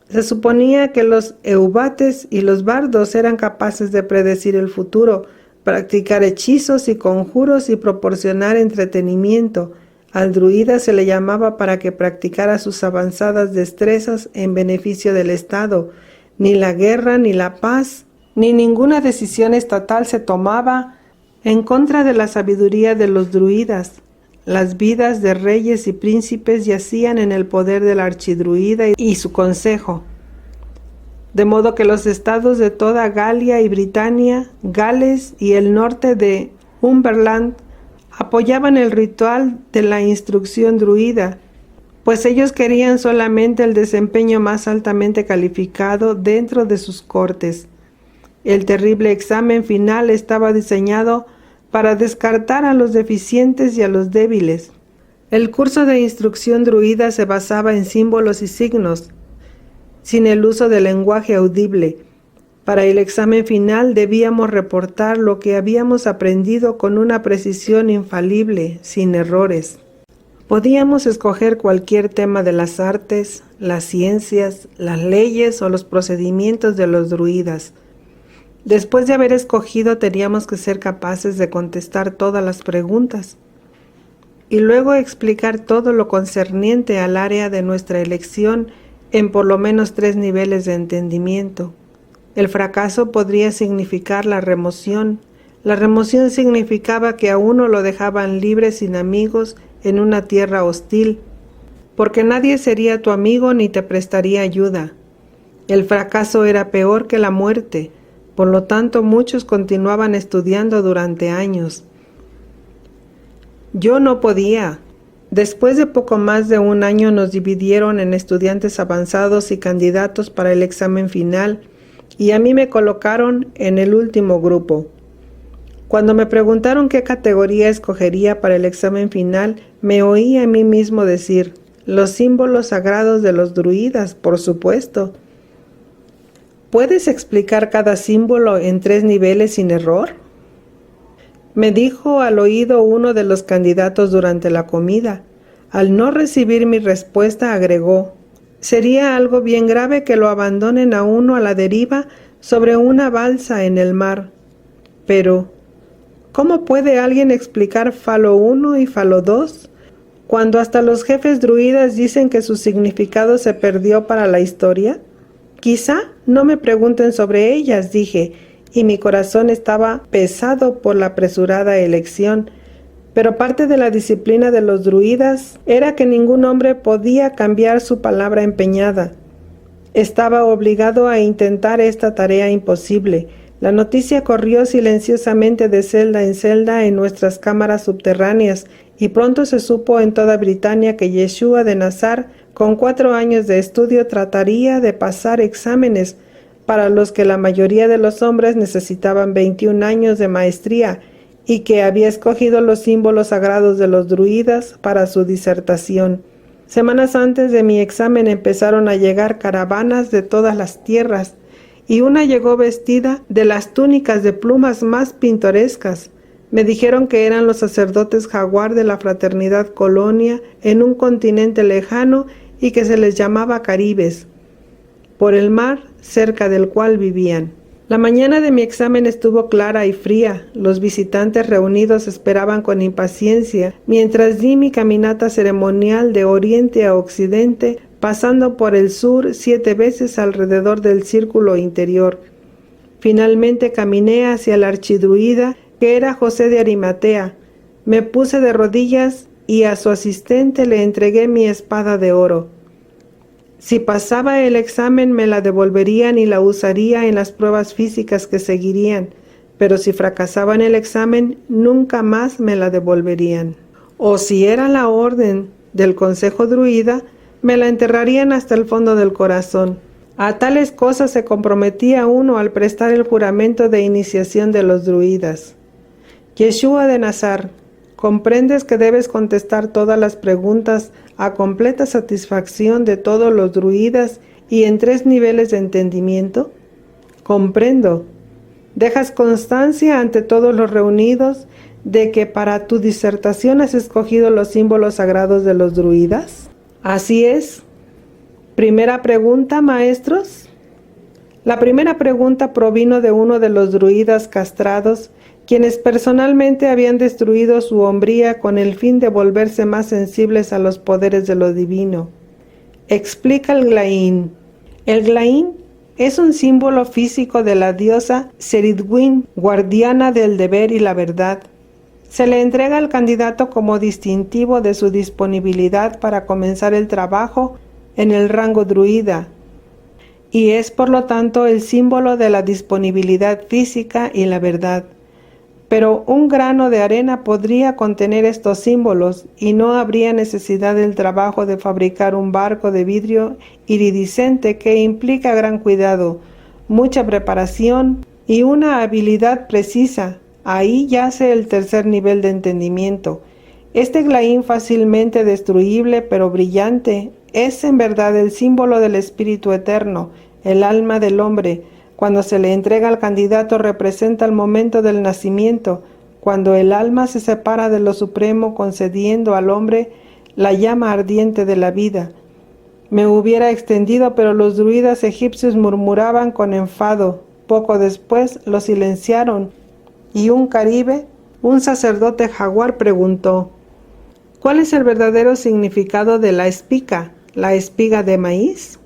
Se suponía que los eubates y los bardos eran capaces de predecir el futuro, practicar hechizos y conjuros y proporcionar entretenimiento. Al druida se le llamaba para que practicara sus avanzadas destrezas en beneficio del Estado. Ni la guerra, ni la paz, ni ninguna decisión estatal se tomaba en contra de la sabiduría de los druidas. Las vidas de reyes y príncipes yacían en el poder del archidruida y su consejo. De modo que los estados de toda Galia y Britania, Gales y el norte de Umberland apoyaban el ritual de la instrucción druida, pues ellos querían solamente el desempeño más altamente calificado dentro de sus cortes. El terrible examen final estaba diseñado para descartar a los deficientes y a los débiles. El curso de instrucción druida se basaba en símbolos y signos, sin el uso del lenguaje audible. Para el examen final debíamos reportar lo que habíamos aprendido con una precisión infalible, sin errores. Podíamos escoger cualquier tema de las artes, las ciencias, las leyes o los procedimientos de los druidas. Después de haber escogido, teníamos que ser capaces de contestar todas las preguntas y luego explicar todo lo concerniente al área de nuestra elección en por lo menos 3 niveles de entendimiento. El fracaso podría significar la remoción. La remoción significaba que a uno lo dejaban libre sin amigos en una tierra hostil, porque nadie sería tu amigo ni te prestaría ayuda. El fracaso era peor que la muerte. Por lo tanto, muchos continuaban estudiando durante años. Yo no podía. Después de poco más de un año nos dividieron en estudiantes avanzados y candidatos para el examen final, y a mí me colocaron en el último grupo. Cuando me preguntaron qué categoría escogería para el examen final, me oí a mí mismo decir, los símbolos sagrados de los druidas, por supuesto. ¿Puedes explicar cada símbolo en 3 niveles sin error? Me dijo al oído uno de los candidatos durante la comida. Al no recibir mi respuesta, agregó, sería algo bien grave que lo abandonen a uno a la deriva sobre una balsa en el mar. Pero, ¿cómo puede alguien explicar Falo 1 y Falo 2? Cuando hasta los jefes druidas dicen que su significado se perdió para la historia. Quizá no me pregunten sobre ellas, dije, y mi corazón estaba pesado por la apresurada elección. Pero parte de la disciplina de los druidas era que ningún hombre podía cambiar su palabra empeñada. Estaba obligado a intentar esta tarea imposible. La noticia corrió silenciosamente de celda en celda en nuestras cámaras subterráneas, y pronto se supo en toda Britania que Yeshua de Nazar, con 4 años de estudio, trataría de pasar exámenes para los que la mayoría de los hombres necesitaban 21 años de maestría, y que había escogido los símbolos sagrados de los druidas para su disertación. Semanas antes de mi examen empezaron a llegar caravanas de todas las tierras, y una llegó vestida de las túnicas de plumas más pintorescas. Me dijeron que eran los sacerdotes jaguar de la fraternidad Colonia en un continente lejano y que se les llamaba caribes, por el mar cerca del cual vivían. La mañana de mi examen estuvo clara y fría. Los visitantes reunidos esperaban con impaciencia, mientras di mi caminata ceremonial de oriente a occidente, pasando por el sur 7 veces alrededor del círculo interior. Finalmente caminé hacia el archidruida, que era José de Arimatea. Me puse de rodillas y a su asistente le entregué mi espada de oro. Si pasaba el examen me la devolverían y la usaría en las pruebas físicas que seguirían, pero si fracasaba en el examen nunca más me la devolverían. O si era la orden del Consejo Druida, me la enterrarían hasta el fondo del corazón. A tales cosas se comprometía uno al prestar el juramento de iniciación de los druidas. Yeshua de Nazar, ¿comprendes que debes contestar todas las preguntas a completa satisfacción de todos los druidas y en 3 niveles de entendimiento? Comprendo. ¿Dejas constancia ante todos los reunidos de que para tu disertación has escogido los símbolos sagrados de los druidas? Así es. Primera pregunta, maestros. La primera pregunta provino de uno de los druidas castrados, quienes personalmente habían destruido su hombría con el fin de volverse más sensibles a los poderes de lo divino. Explica el Glaín. El Glaín es un símbolo físico de la diosa Seridwin, guardiana del deber y la verdad. Se le entrega al candidato como distintivo de su disponibilidad para comenzar el trabajo en el rango druida, y es por lo tanto el símbolo de la disponibilidad física y la verdad. Pero un grano de arena podría contener estos símbolos y no habría necesidad del trabajo de fabricar un barco de vidrio iridiscente que implica gran cuidado, mucha preparación y una habilidad precisa. Ahí yace el tercer nivel de entendimiento. Este glaín fácilmente destruible pero brillante es en verdad el símbolo del espíritu eterno, el alma del hombre. Cuando se le entrega al candidato representa el momento del nacimiento, cuando el alma se separa de lo supremo concediendo al hombre la llama ardiente de la vida. Me hubiera extendido, pero los druidas egipcios murmuraban con enfado. Poco después lo silenciaron y un caribe, un sacerdote jaguar, preguntó: ¿cuál es el verdadero significado de la espiga, la espiga de maíz?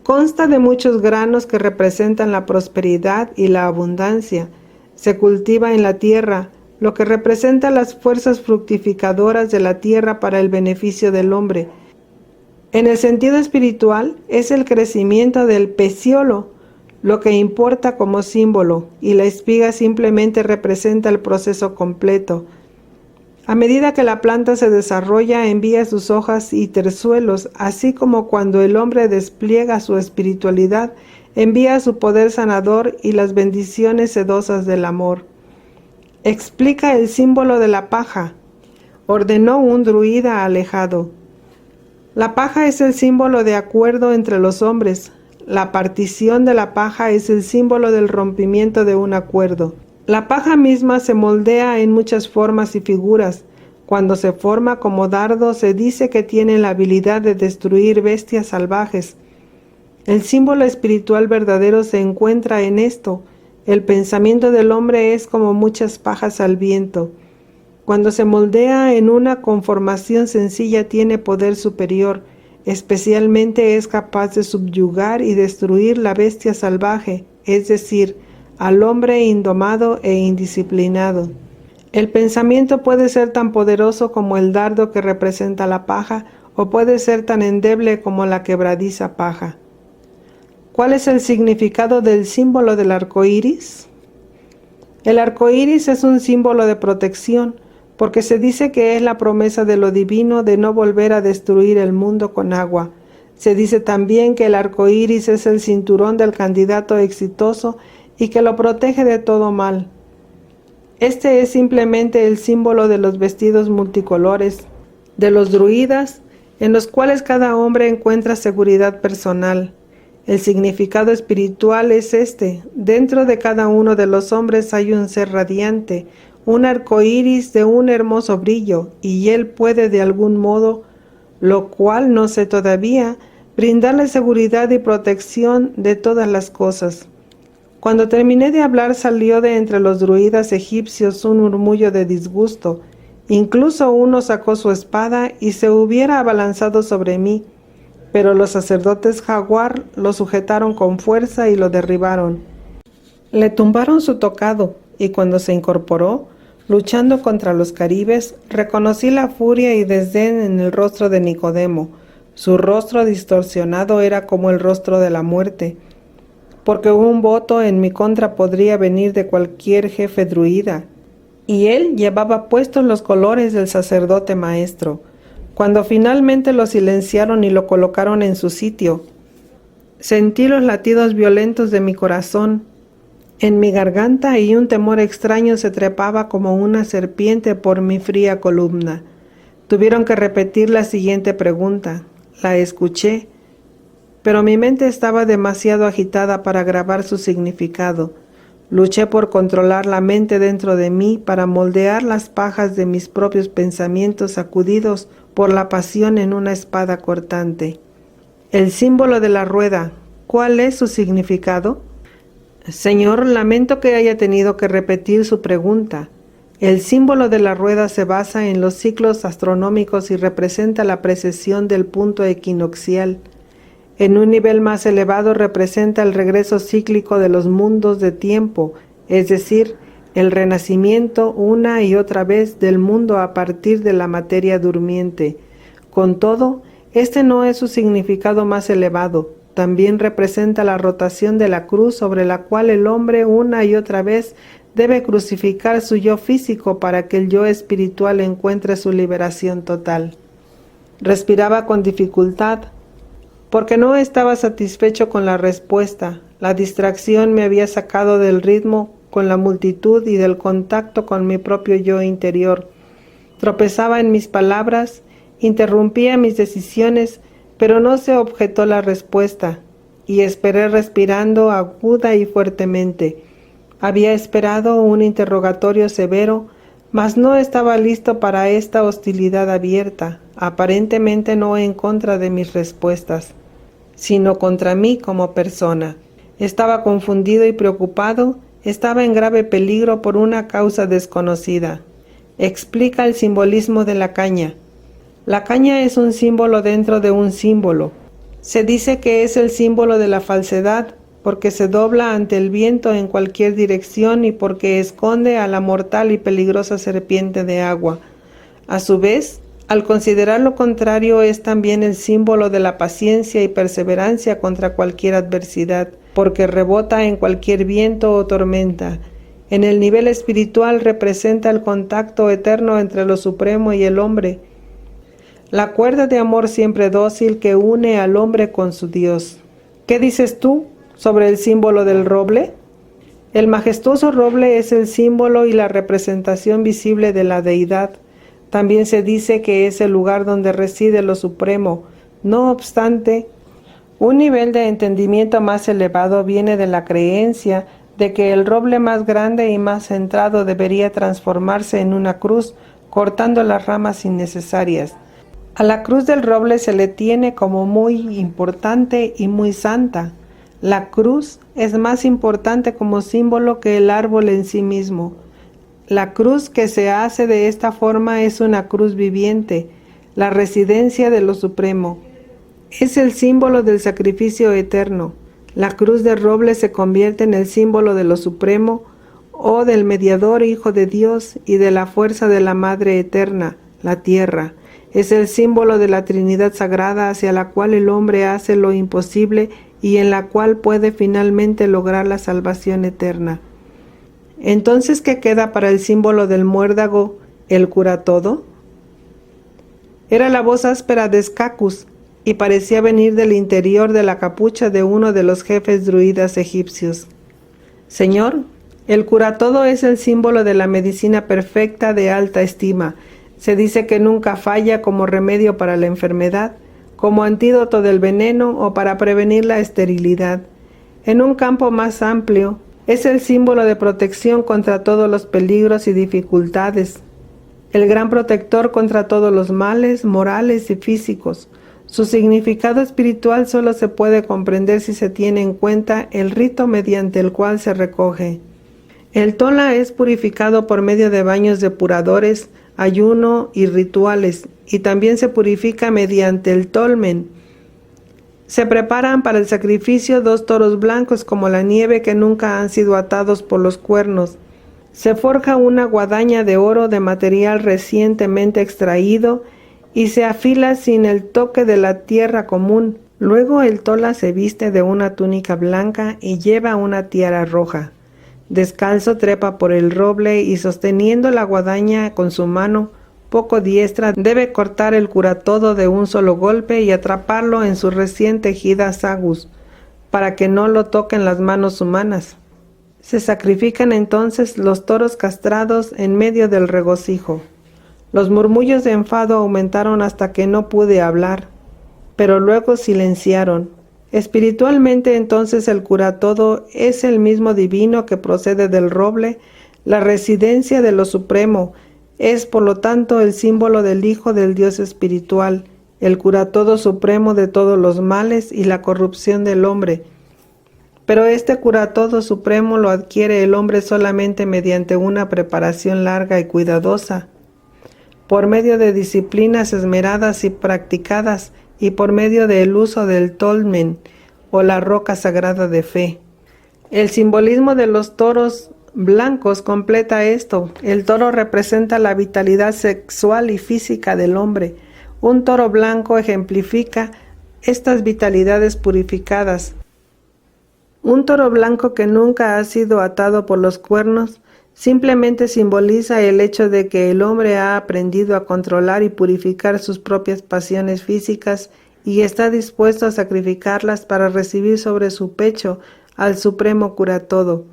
Consta de muchos granos que representan la prosperidad y la abundancia. Se cultiva en la tierra, lo que representa las fuerzas fructificadoras de la tierra para el beneficio del hombre. En el sentido espiritual, es el crecimiento del peciolo lo que importa como símbolo, y la espiga simplemente representa el proceso completo. A medida que la planta se desarrolla, envía sus hojas y terzuelos, así como cuando el hombre despliega su espiritualidad, envía su poder sanador y las bendiciones sedosas del amor. Explica el símbolo de la paja, ordenó un druida alejado. La paja es el símbolo de acuerdo entre los hombres. La partición de la paja es el símbolo del rompimiento de un acuerdo. La paja misma se moldea en muchas formas y figuras. Cuando se forma como dardo, se dice que tiene la habilidad de destruir bestias salvajes. El símbolo espiritual verdadero se encuentra en esto. El pensamiento del hombre es como muchas pajas al viento. Cuando se moldea en una conformación sencilla, tiene poder superior. Especialmente es capaz de subyugar y destruir la bestia salvaje, es decir, al hombre indomado e indisciplinado. El pensamiento puede ser tan poderoso como el dardo que representa la paja, o puede ser tan endeble como la quebradiza paja. ¿Cuál es el significado del símbolo del arco iris? El arco iris es un símbolo de protección, porque se dice que es la promesa de lo divino de no volver a destruir el mundo con agua. Se dice también que el arco iris es el cinturón del candidato exitoso y que lo protege de todo mal. Este es simplemente el símbolo de los vestidos multicolores de los druidas, en los cuales cada hombre encuentra seguridad personal. El significado espiritual es este: dentro de cada uno de los hombres hay un ser radiante, un arco iris de un hermoso brillo, y él puede de algún modo, lo cual no sé todavía, brindarle seguridad y protección de todas las cosas. Cuando terminé de hablar, salió de entre los druidas egipcios un murmullo de disgusto. Incluso uno sacó su espada y se hubiera abalanzado sobre mí, pero los sacerdotes jaguar lo sujetaron con fuerza y lo derribaron. Le tumbaron su tocado, y cuando se incorporó, luchando contra los caribes, reconocí la furia y desdén en el rostro de Nicodemo. Su rostro distorsionado era como el rostro de la muerte, porque un voto en mi contra podría venir de cualquier jefe druida, y él llevaba puestos los colores del sacerdote maestro. Cuando finalmente lo silenciaron y lo colocaron en su sitio, sentí los latidos violentos de mi corazón en mi garganta y un temor extraño se trepaba como una serpiente por mi fría columna. Tuvieron que repetir la siguiente pregunta. La escuché, pero mi mente estaba demasiado agitada para grabar su significado. Luché por controlar la mente dentro de mí para moldear las pajas de mis propios pensamientos sacudidos por la pasión en una espada cortante. El símbolo de la rueda, ¿cuál es su significado? Señor, lamento que haya tenido que repetir su pregunta. El símbolo de la rueda se basa en los ciclos astronómicos y representa la precesión del punto equinoccial. En un nivel más elevado representa el regreso cíclico de los mundos de tiempo, es decir, el renacimiento una y otra vez del mundo a partir de la materia durmiente. Con todo, este no es su significado más elevado. También representa la rotación de la cruz sobre la cual el hombre una y otra vez debe crucificar su yo físico para que el yo espiritual encuentre su liberación total. Respiraba con dificultad, porque no estaba satisfecho con la respuesta. La distracción me había sacado del ritmo con la multitud y del contacto con mi propio yo interior. Tropezaba en mis palabras, interrumpía mis decisiones, pero no se objetó la respuesta, y esperé respirando aguda y fuertemente. Había esperado un interrogatorio severo, mas no estaba listo para esta hostilidad abierta, aparentemente no en contra de mis respuestas, sino contra mí como persona. Estaba confundido y preocupado, estaba en grave peligro por una causa desconocida. Explica el simbolismo de la caña. La caña es un símbolo dentro de un símbolo. Se dice que es el símbolo de la falsedad, porque se dobla ante el viento en cualquier dirección y porque esconde a la mortal y peligrosa serpiente de agua. A su vez, al considerar lo contrario, es también el símbolo de la paciencia y perseverancia contra cualquier adversidad, porque rebota en cualquier viento o tormenta. En el nivel espiritual representa el contacto eterno entre lo supremo y el hombre, la cuerda de amor siempre dócil que une al hombre con su Dios. ¿Qué dices tú sobre el símbolo del roble? El majestuoso roble es el símbolo y la representación visible de la deidad. También se dice que es el lugar donde reside lo supremo. No obstante, un nivel de entendimiento más elevado viene de la creencia de que el roble más grande y más centrado debería transformarse en una cruz, cortando las ramas innecesarias. A la cruz del roble se le tiene como muy importante y muy santa. La cruz es más importante como símbolo que el árbol en sí mismo. La cruz que se hace de esta forma es una cruz viviente, la residencia de lo supremo. Es el símbolo del sacrificio eterno. La cruz de roble se convierte en el símbolo de lo supremo o del mediador Hijo de Dios y de la fuerza de la Madre eterna, la tierra. Es el símbolo de la Trinidad Sagrada hacia la cual el hombre hace lo imposible y en la cual puede finalmente lograr la salvación eterna. Entonces, ¿qué queda para el símbolo del muérdago, el cura-todo? Era la voz áspera de Scacus y parecía venir del interior de la capucha de uno de los jefes druidas egipcios. Señor, el cura-todo es el símbolo de la medicina perfecta de alta estima. Se dice que nunca falla como remedio para la enfermedad, como antídoto del veneno o para prevenir la esterilidad. En un campo más amplio, es el símbolo de protección contra todos los peligros y dificultades, el gran protector contra todos los males morales y físicos. Su significado espiritual solo se puede comprender si se tiene en cuenta el rito mediante el cual se recoge. El tola es purificado por medio de baños depuradores, ayuno y rituales, y también se purifica mediante el tolmen. Se preparan para el sacrificio 2 toros blancos como la nieve que nunca han sido atados por los cuernos. Se forja una guadaña de oro de material recientemente extraído y se afila sin el toque de la tierra común. Luego el tola se viste de una túnica blanca y lleva una tiara roja. Descalzo trepa por el roble y sosteniendo la guadaña con su mano poco diestra debe cortar el curatodo de un solo golpe y atraparlo en su recién tejida sagus, para que no lo toquen las manos humanas. Se sacrifican entonces los toros castrados en medio del regocijo. Los murmullos de enfado aumentaron hasta que no pude hablar, pero luego silenciaron. Espiritualmente entonces el curatodo es el mismo divino que procede del roble, la residencia de lo supremo, es por lo tanto el símbolo del Hijo del Dios espiritual, el curatodo supremo de todos los males y la corrupción del hombre. Pero este curatodo supremo lo adquiere el hombre solamente mediante una preparación larga y cuidadosa, por medio de disciplinas esmeradas y practicadas, y por medio del uso del tolmen, o la roca sagrada de fe. El simbolismo de los toros blancos completa esto. El toro representa la vitalidad sexual y física del hombre. Un toro blanco ejemplifica estas vitalidades purificadas. Un toro blanco que nunca ha sido atado por los cuernos simplemente simboliza el hecho de que el hombre ha aprendido a controlar y purificar sus propias pasiones físicas y está dispuesto a sacrificarlas para recibir sobre su pecho al supremo curatodo.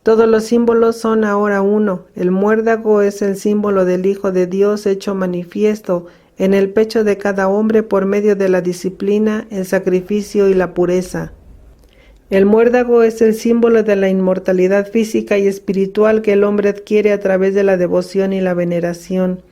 Todos los símbolos son ahora uno. El muérdago es el símbolo del Hijo de Dios hecho manifiesto en el pecho de cada hombre por medio de la disciplina, el sacrificio y la pureza. El muérdago es el símbolo de la inmortalidad física y espiritual que el hombre adquiere a través de la devoción y la veneración.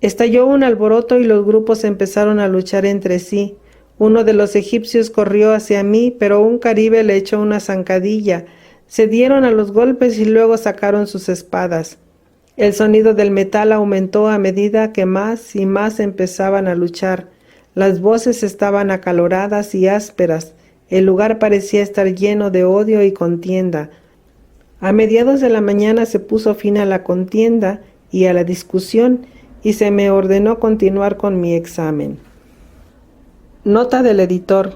Estalló un alboroto y los grupos empezaron a luchar entre sí. Uno de los egipcios corrió hacia mí, pero un caribe le echó una zancadilla. Se dieron a los golpes y luego sacaron sus espadas. El sonido del metal aumentó a medida que más y más empezaban a luchar. Las voces estaban acaloradas y ásperas. El lugar parecía estar lleno de odio y contienda. A mediados de la mañana se puso fin a la contienda y a la discusión y se me ordenó continuar con mi examen. Nota del editor.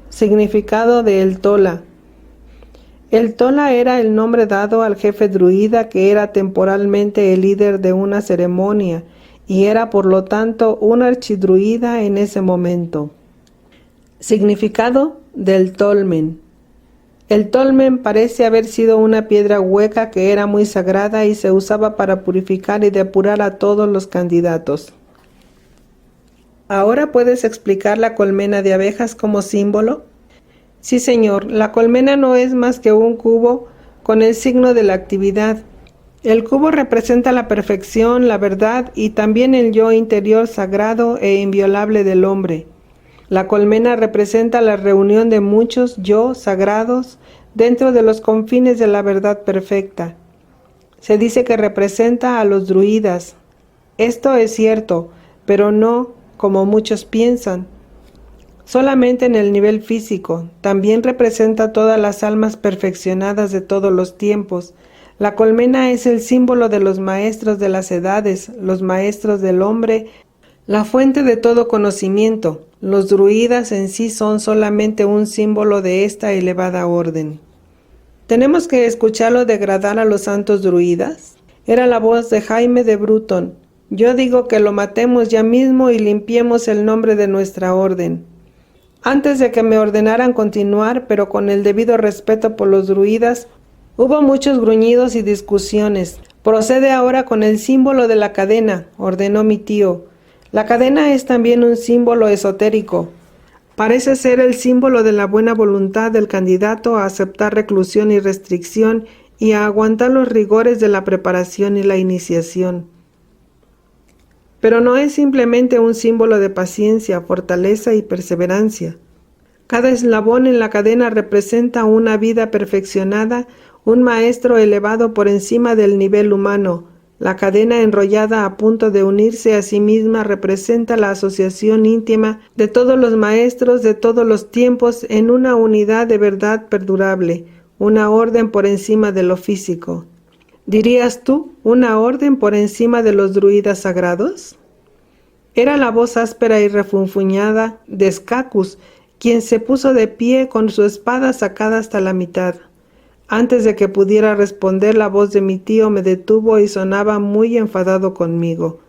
Significado de el tola. El tola era el nombre dado al jefe druida que era temporalmente el líder de una ceremonia y era por lo tanto un archidruida en ese momento. Significado del tolmen. El tolmen parece haber sido una piedra hueca que era muy sagrada y se usaba para purificar y depurar a todos los candidatos. ¿Ahora puedes explicar la colmena de abejas como símbolo? Sí, señor. La colmena no es más que un cubo con el signo de la actividad. El cubo representa la perfección, la verdad y también el yo interior sagrado e inviolable del hombre. La colmena representa la reunión de muchos yo sagrados dentro de los confines de la verdad perfecta. Se dice que representa a los druidas. Esto es cierto, pero no como muchos piensan. Solamente en el nivel físico. También representa todas las almas perfeccionadas de todos los tiempos. La colmena es el símbolo de los maestros de las edades, los maestros del hombre, la fuente de todo conocimiento. Los druidas en sí son solamente un símbolo de esta elevada orden. ¿Tenemos que escucharlo degradar a los santos druidas? Era la voz de Jaime de Bruton. Yo digo que lo matemos ya mismo y limpiemos el nombre de nuestra orden. Antes de que me ordenaran continuar, pero con el debido respeto por los druidas, hubo muchos gruñidos y discusiones. Procede ahora con el símbolo de la cadena, ordenó mi tío. La cadena es también un símbolo esotérico. Parece ser el símbolo de la buena voluntad del candidato a aceptar reclusión y restricción y a aguantar los rigores de la preparación y la iniciación. Pero no es simplemente un símbolo de paciencia, fortaleza y perseverancia. Cada eslabón en la cadena representa una vida perfeccionada, un maestro elevado por encima del nivel humano. La cadena enrollada a punto de unirse a sí misma representa la asociación íntima de todos los maestros de todos los tiempos en una unidad de verdad perdurable, una orden por encima de lo físico. ¿Dirías tú una orden por encima de los druidas sagrados? Era la voz áspera y refunfuñada de Skakkus, quien se puso de pie con su espada sacada hasta la mitad. Antes de que pudiera responder, la voz de mi tío me detuvo y sonaba muy enfadado conmigo.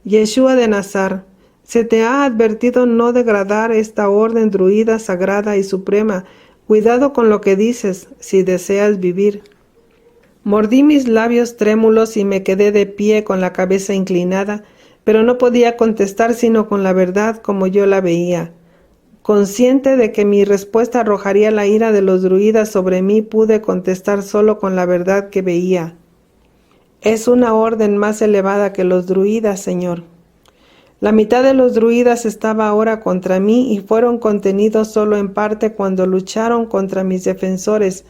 Yeshua de Nazar, se te ha advertido no degradar esta orden druida sagrada y suprema. Cuidado con lo que dices, si deseas vivir. Mordí mis labios trémulos y me quedé de pie con la cabeza inclinada, pero no podía contestar sino con la verdad como yo la veía. Consciente de que mi respuesta arrojaría la ira de los druidas sobre mí, pude contestar solo con la verdad que veía. Es una orden más elevada que los druidas, Señor. La mitad de los druidas estaba ahora contra mí y fueron contenidos solo en parte cuando lucharon contra mis defensores,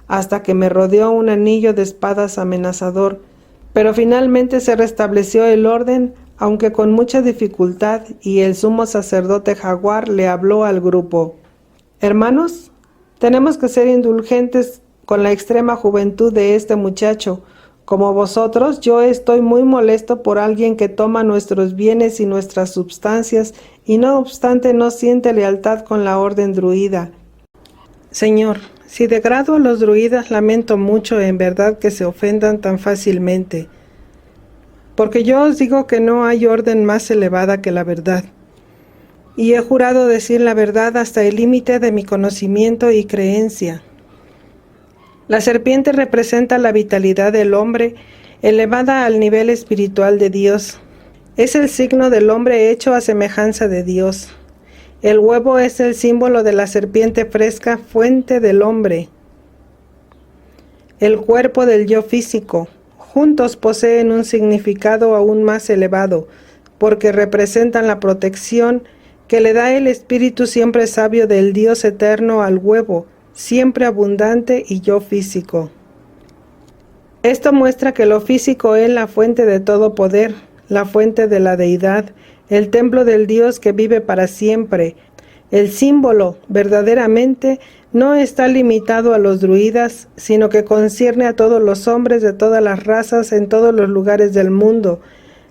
hasta que me rodeó un anillo de espadas amenazador. Pero finalmente se restableció el orden, aunque con mucha dificultad, y el sumo sacerdote Jaguar le habló al grupo. Hermanos, tenemos que ser indulgentes con la extrema juventud de este muchacho. Como vosotros, yo estoy muy molesto por alguien que toma nuestros bienes y nuestras substancias y no obstante no siente lealtad con la orden druida. Señor, si degrado a los druidas, lamento mucho en verdad que se ofendan tan fácilmente. Porque yo os digo que no hay orden más elevada que la verdad. Y he jurado decir la verdad hasta el límite de mi conocimiento y creencia. La serpiente representa la vitalidad del hombre, elevada al nivel espiritual de Dios. Es el signo del hombre hecho a semejanza de Dios. El huevo es el símbolo de la serpiente fresca, fuente del hombre. El cuerpo del yo físico. Juntos poseen un significado aún más elevado, porque representan la protección que le da el espíritu siempre sabio del Dios eterno al huevo, siempre abundante y yo físico. Esto muestra que lo físico es la fuente de todo poder, la fuente de la deidad, el templo del Dios que vive para siempre. El símbolo, verdaderamente, no está limitado a los druidas, sino que concierne a todos los hombres de todas las razas en todos los lugares del mundo.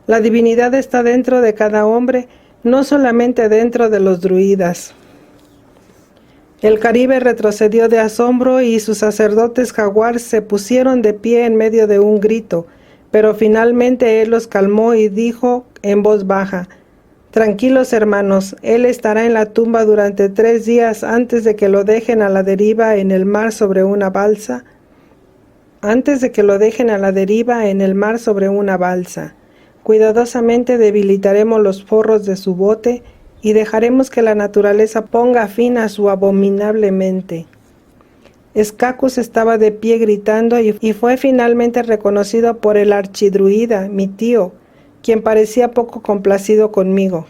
La divinidad está dentro de cada hombre, no solamente dentro de los druidas. El Caribe retrocedió de asombro y sus sacerdotes jaguar se pusieron de pie en medio de un grito, pero finalmente él los calmó y dijo en voz baja: Tranquilos hermanos, él estará en la tumba durante 3 días antes de que lo dejen a la deriva en el mar sobre una balsa. Cuidadosamente debilitaremos los forros de su bote y dejaremos que la naturaleza ponga fin a su abominable mente. Skakkus estaba de pie gritando y fue finalmente reconocido por el archidruida, mi tío, quien parecía poco complacido conmigo.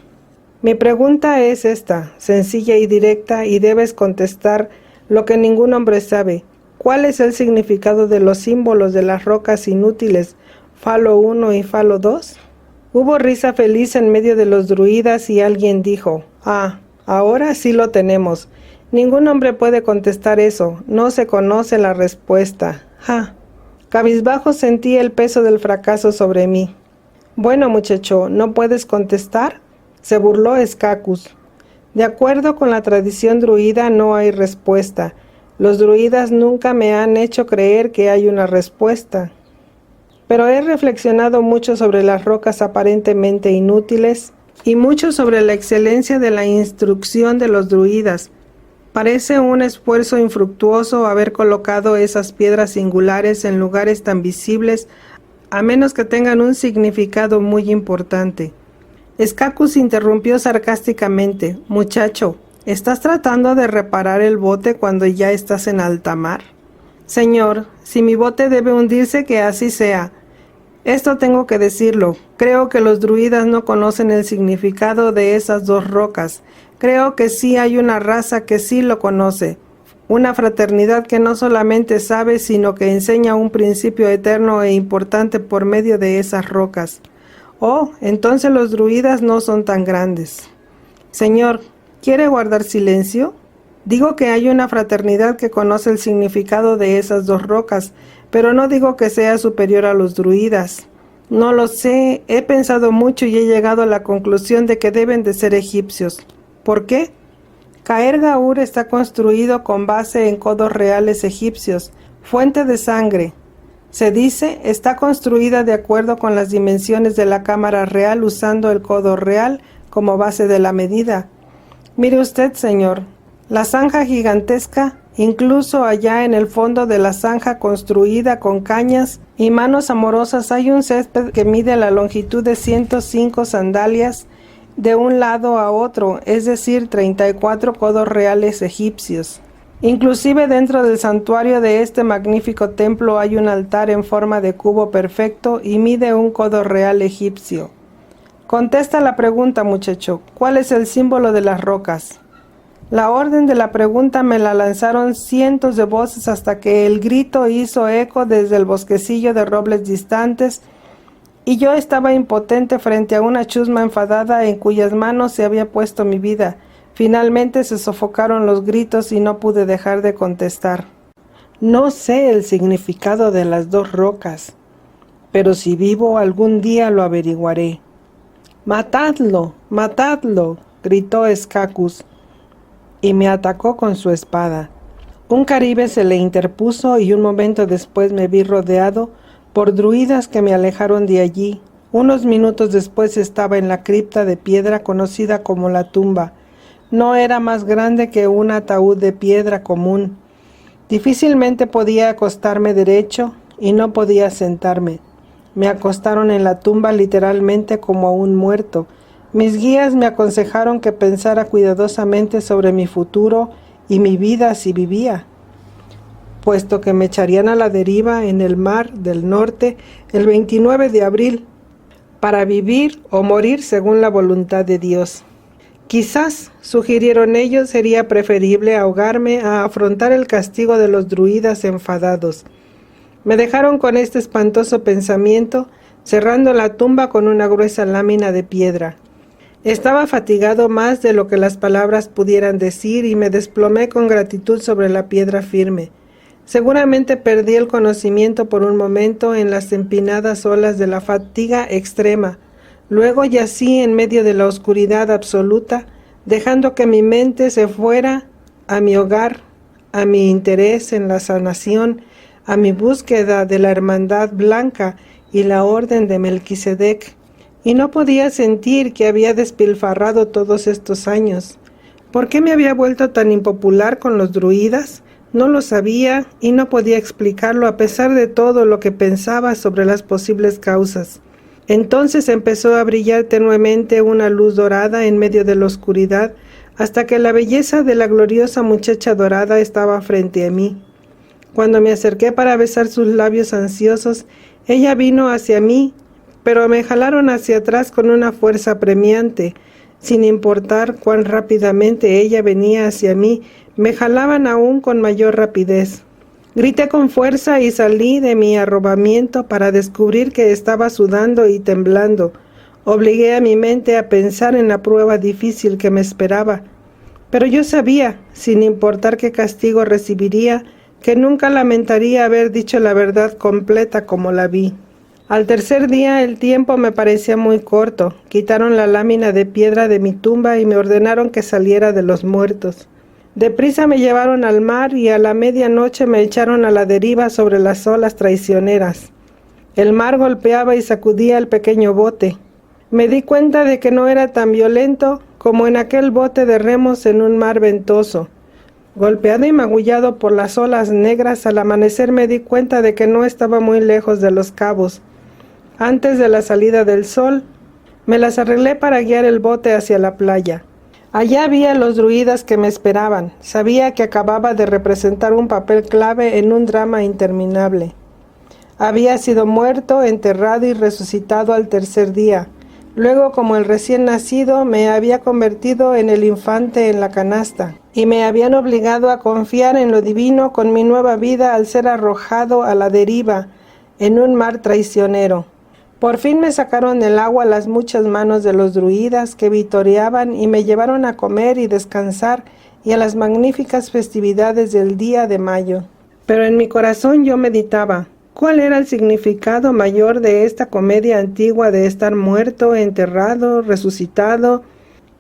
Mi pregunta es esta, sencilla y directa, y debes contestar lo que ningún hombre sabe. ¿Cuál es el significado de los símbolos de las rocas inútiles, Falo 1 y Falo 2? Hubo risa feliz en medio de los druidas y alguien dijo: ahora sí lo tenemos. Ningún hombre puede contestar eso, no se conoce la respuesta. Cabizbajo sentí el peso del fracaso sobre mí. Bueno, muchacho, ¿no puedes contestar?, se burló Skakkus. De acuerdo con la tradición druida no hay respuesta. Los druidas nunca me han hecho creer que hay una respuesta. Pero he reflexionado mucho sobre las rocas aparentemente inútiles y mucho sobre la excelencia de la instrucción de los druidas. Parece un esfuerzo infructuoso haber colocado esas piedras singulares en lugares tan visibles, a menos que tengan un significado muy importante. Skakkus interrumpió sarcásticamente: Muchacho, ¿estás tratando de reparar el bote cuando ya estás en alta mar? Señor, si mi bote debe hundirse, que así sea. Esto tengo que decirlo. Creo que los druidas no conocen el significado de esas dos rocas. Creo que sí hay una raza que sí lo conoce. Una fraternidad que no solamente sabe, sino que enseña un principio eterno e importante por medio de esas rocas. Oh, entonces los druidas no son tan grandes. Señor, ¿quiere guardar silencio? Digo que hay una fraternidad que conoce el significado de esas dos rocas, pero no digo que sea superior a los druidas. No lo sé, he pensado mucho y he llegado a la conclusión de que deben de ser egipcios. ¿Por qué? Caer Gaur está construido con base en codos reales egipcios, fuente de sangre. Se dice, está construida de acuerdo con las dimensiones de la cámara real usando el codo real como base de la medida. Mire usted, señor, la zanja gigantesca, incluso allá en el fondo de la zanja construida con cañas y manos amorosas hay un césped que mide la longitud de 105 sandalias de un lado a otro, es decir, 34 codos reales egipcios. Inclusive dentro del santuario de este magnífico templo hay un altar en forma de cubo perfecto y mide un codo real egipcio. Contesta la pregunta, muchacho. ¿Cuál es el símbolo de las rocas? La orden de la pregunta me la lanzaron cientos de voces hasta que el grito hizo eco desde el bosquecillo de robles distantes y yo estaba impotente frente a una chusma enfadada en cuyas manos se había puesto mi vida. Finalmente se sofocaron los gritos y no pude dejar de contestar. No sé el significado de las dos rocas, pero si vivo algún día lo averiguaré. ¡Matadlo! ¡Matadlo!, gritó Escacus, y me atacó con su espada. Un caribe se le interpuso y un momento después me vi rodeado por druidas que me alejaron de allí. Unos minutos después estaba en la cripta de piedra conocida como la tumba. No era más grande que un ataúd de piedra común. Difícilmente podía acostarme derecho y no podía sentarme. Me acostaron en la tumba literalmente como a un muerto. Mis guías me aconsejaron que pensara cuidadosamente sobre mi futuro y mi vida si vivía, puesto que me echarían a la deriva en el mar del norte el 29 de abril, para vivir o morir según la voluntad de Dios. Quizás, sugirieron ellos, sería preferible ahogarme a afrontar el castigo de los druidas enfadados. Me dejaron con este espantoso pensamiento, cerrando la tumba con una gruesa lámina de piedra. Estaba fatigado más de lo que las palabras pudieran decir y me desplomé con gratitud sobre la piedra firme. Seguramente perdí el conocimiento por un momento en las empinadas olas de la fatiga extrema. Luego yací en medio de la oscuridad absoluta, dejando que mi mente se fuera a mi hogar, a mi interés en la sanación, a mi búsqueda de la hermandad blanca y la orden de Melquisedec, y no podía sentir que había despilfarrado todos estos años. ¿Por qué me había vuelto tan impopular con los druidas? No lo sabía y no podía explicarlo a pesar de todo lo que pensaba sobre las posibles causas. Entonces empezó a brillar tenuemente una luz dorada en medio de la oscuridad, hasta que la belleza de la gloriosa muchacha dorada estaba frente a mí. Cuando me acerqué para besar sus labios ansiosos, ella vino hacia mí, pero me jalaron hacia atrás con una fuerza apremiante. Sin importar cuán rápidamente ella venía hacia mí, me jalaban aún con mayor rapidez. Grité con fuerza y salí de mi arrobamiento para descubrir que estaba sudando y temblando. Obligué a mi mente a pensar en la prueba difícil que me esperaba. Pero yo sabía, sin importar qué castigo recibiría, que nunca lamentaría haber dicho la verdad completa como la vi. Al tercer día el tiempo me parecía muy corto. Quitaron la lámina de piedra de mi tumba y me ordenaron que saliera de los muertos. Deprisa me llevaron al mar y a la medianoche me echaron a la deriva sobre las olas traicioneras. El mar golpeaba y sacudía el pequeño bote. Me di cuenta de que no era tan violento como en aquel bote de remos en un mar ventoso. Golpeado y magullado por las olas negras, al amanecer me di cuenta de que no estaba muy lejos de los cabos. Antes de la salida del sol, me las arreglé para guiar el bote hacia la playa. Allá había los druidas que me esperaban. Sabía que acababa de representar un papel clave en un drama interminable. Había sido muerto, enterrado y resucitado al tercer día. Luego, como el recién nacido, me había convertido en el infante en la canasta, y me habían obligado a confiar en lo divino con mi nueva vida al ser arrojado a la deriva en un mar traicionero. Por fin me sacaron del agua las muchas manos de los druidas que vitoreaban y me llevaron a comer y descansar y a las magníficas festividades del día de mayo. Pero en mi corazón yo meditaba, ¿cuál era el significado mayor de esta comedia antigua de estar muerto, enterrado, resucitado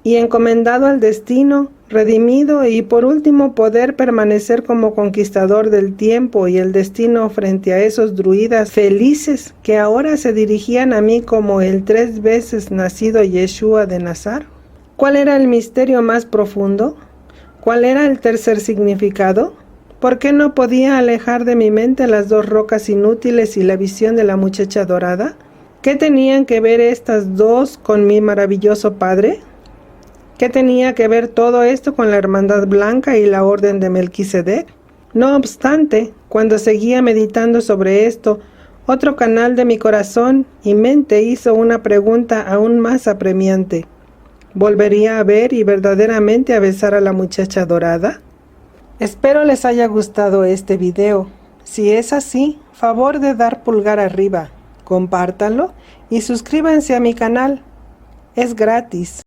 y encomendado al destino, redimido y por último poder permanecer como conquistador del tiempo y el destino frente a esos druidas felices que ahora se dirigían a mí como el 3 veces nacido Yeshua de Nazar? ¿Cuál era el misterio más profundo? ¿Cuál era el tercer significado? ¿Por qué no podía alejar de mi mente las 2 rocas inútiles y la visión de la muchacha dorada? ¿Qué tenían que ver estas 2 con mi maravilloso Padre? ¿Qué tenía que ver todo esto con la Hermandad Blanca y la Orden de Melquisedec? No obstante, cuando seguía meditando sobre esto, otro canal de mi corazón y mente hizo una pregunta aún más apremiante. ¿Volvería a ver y verdaderamente a besar a la muchacha dorada? Espero les haya gustado este video. Si es así, favor de dar pulgar arriba, compártanlo y suscríbanse a mi canal. Es gratis.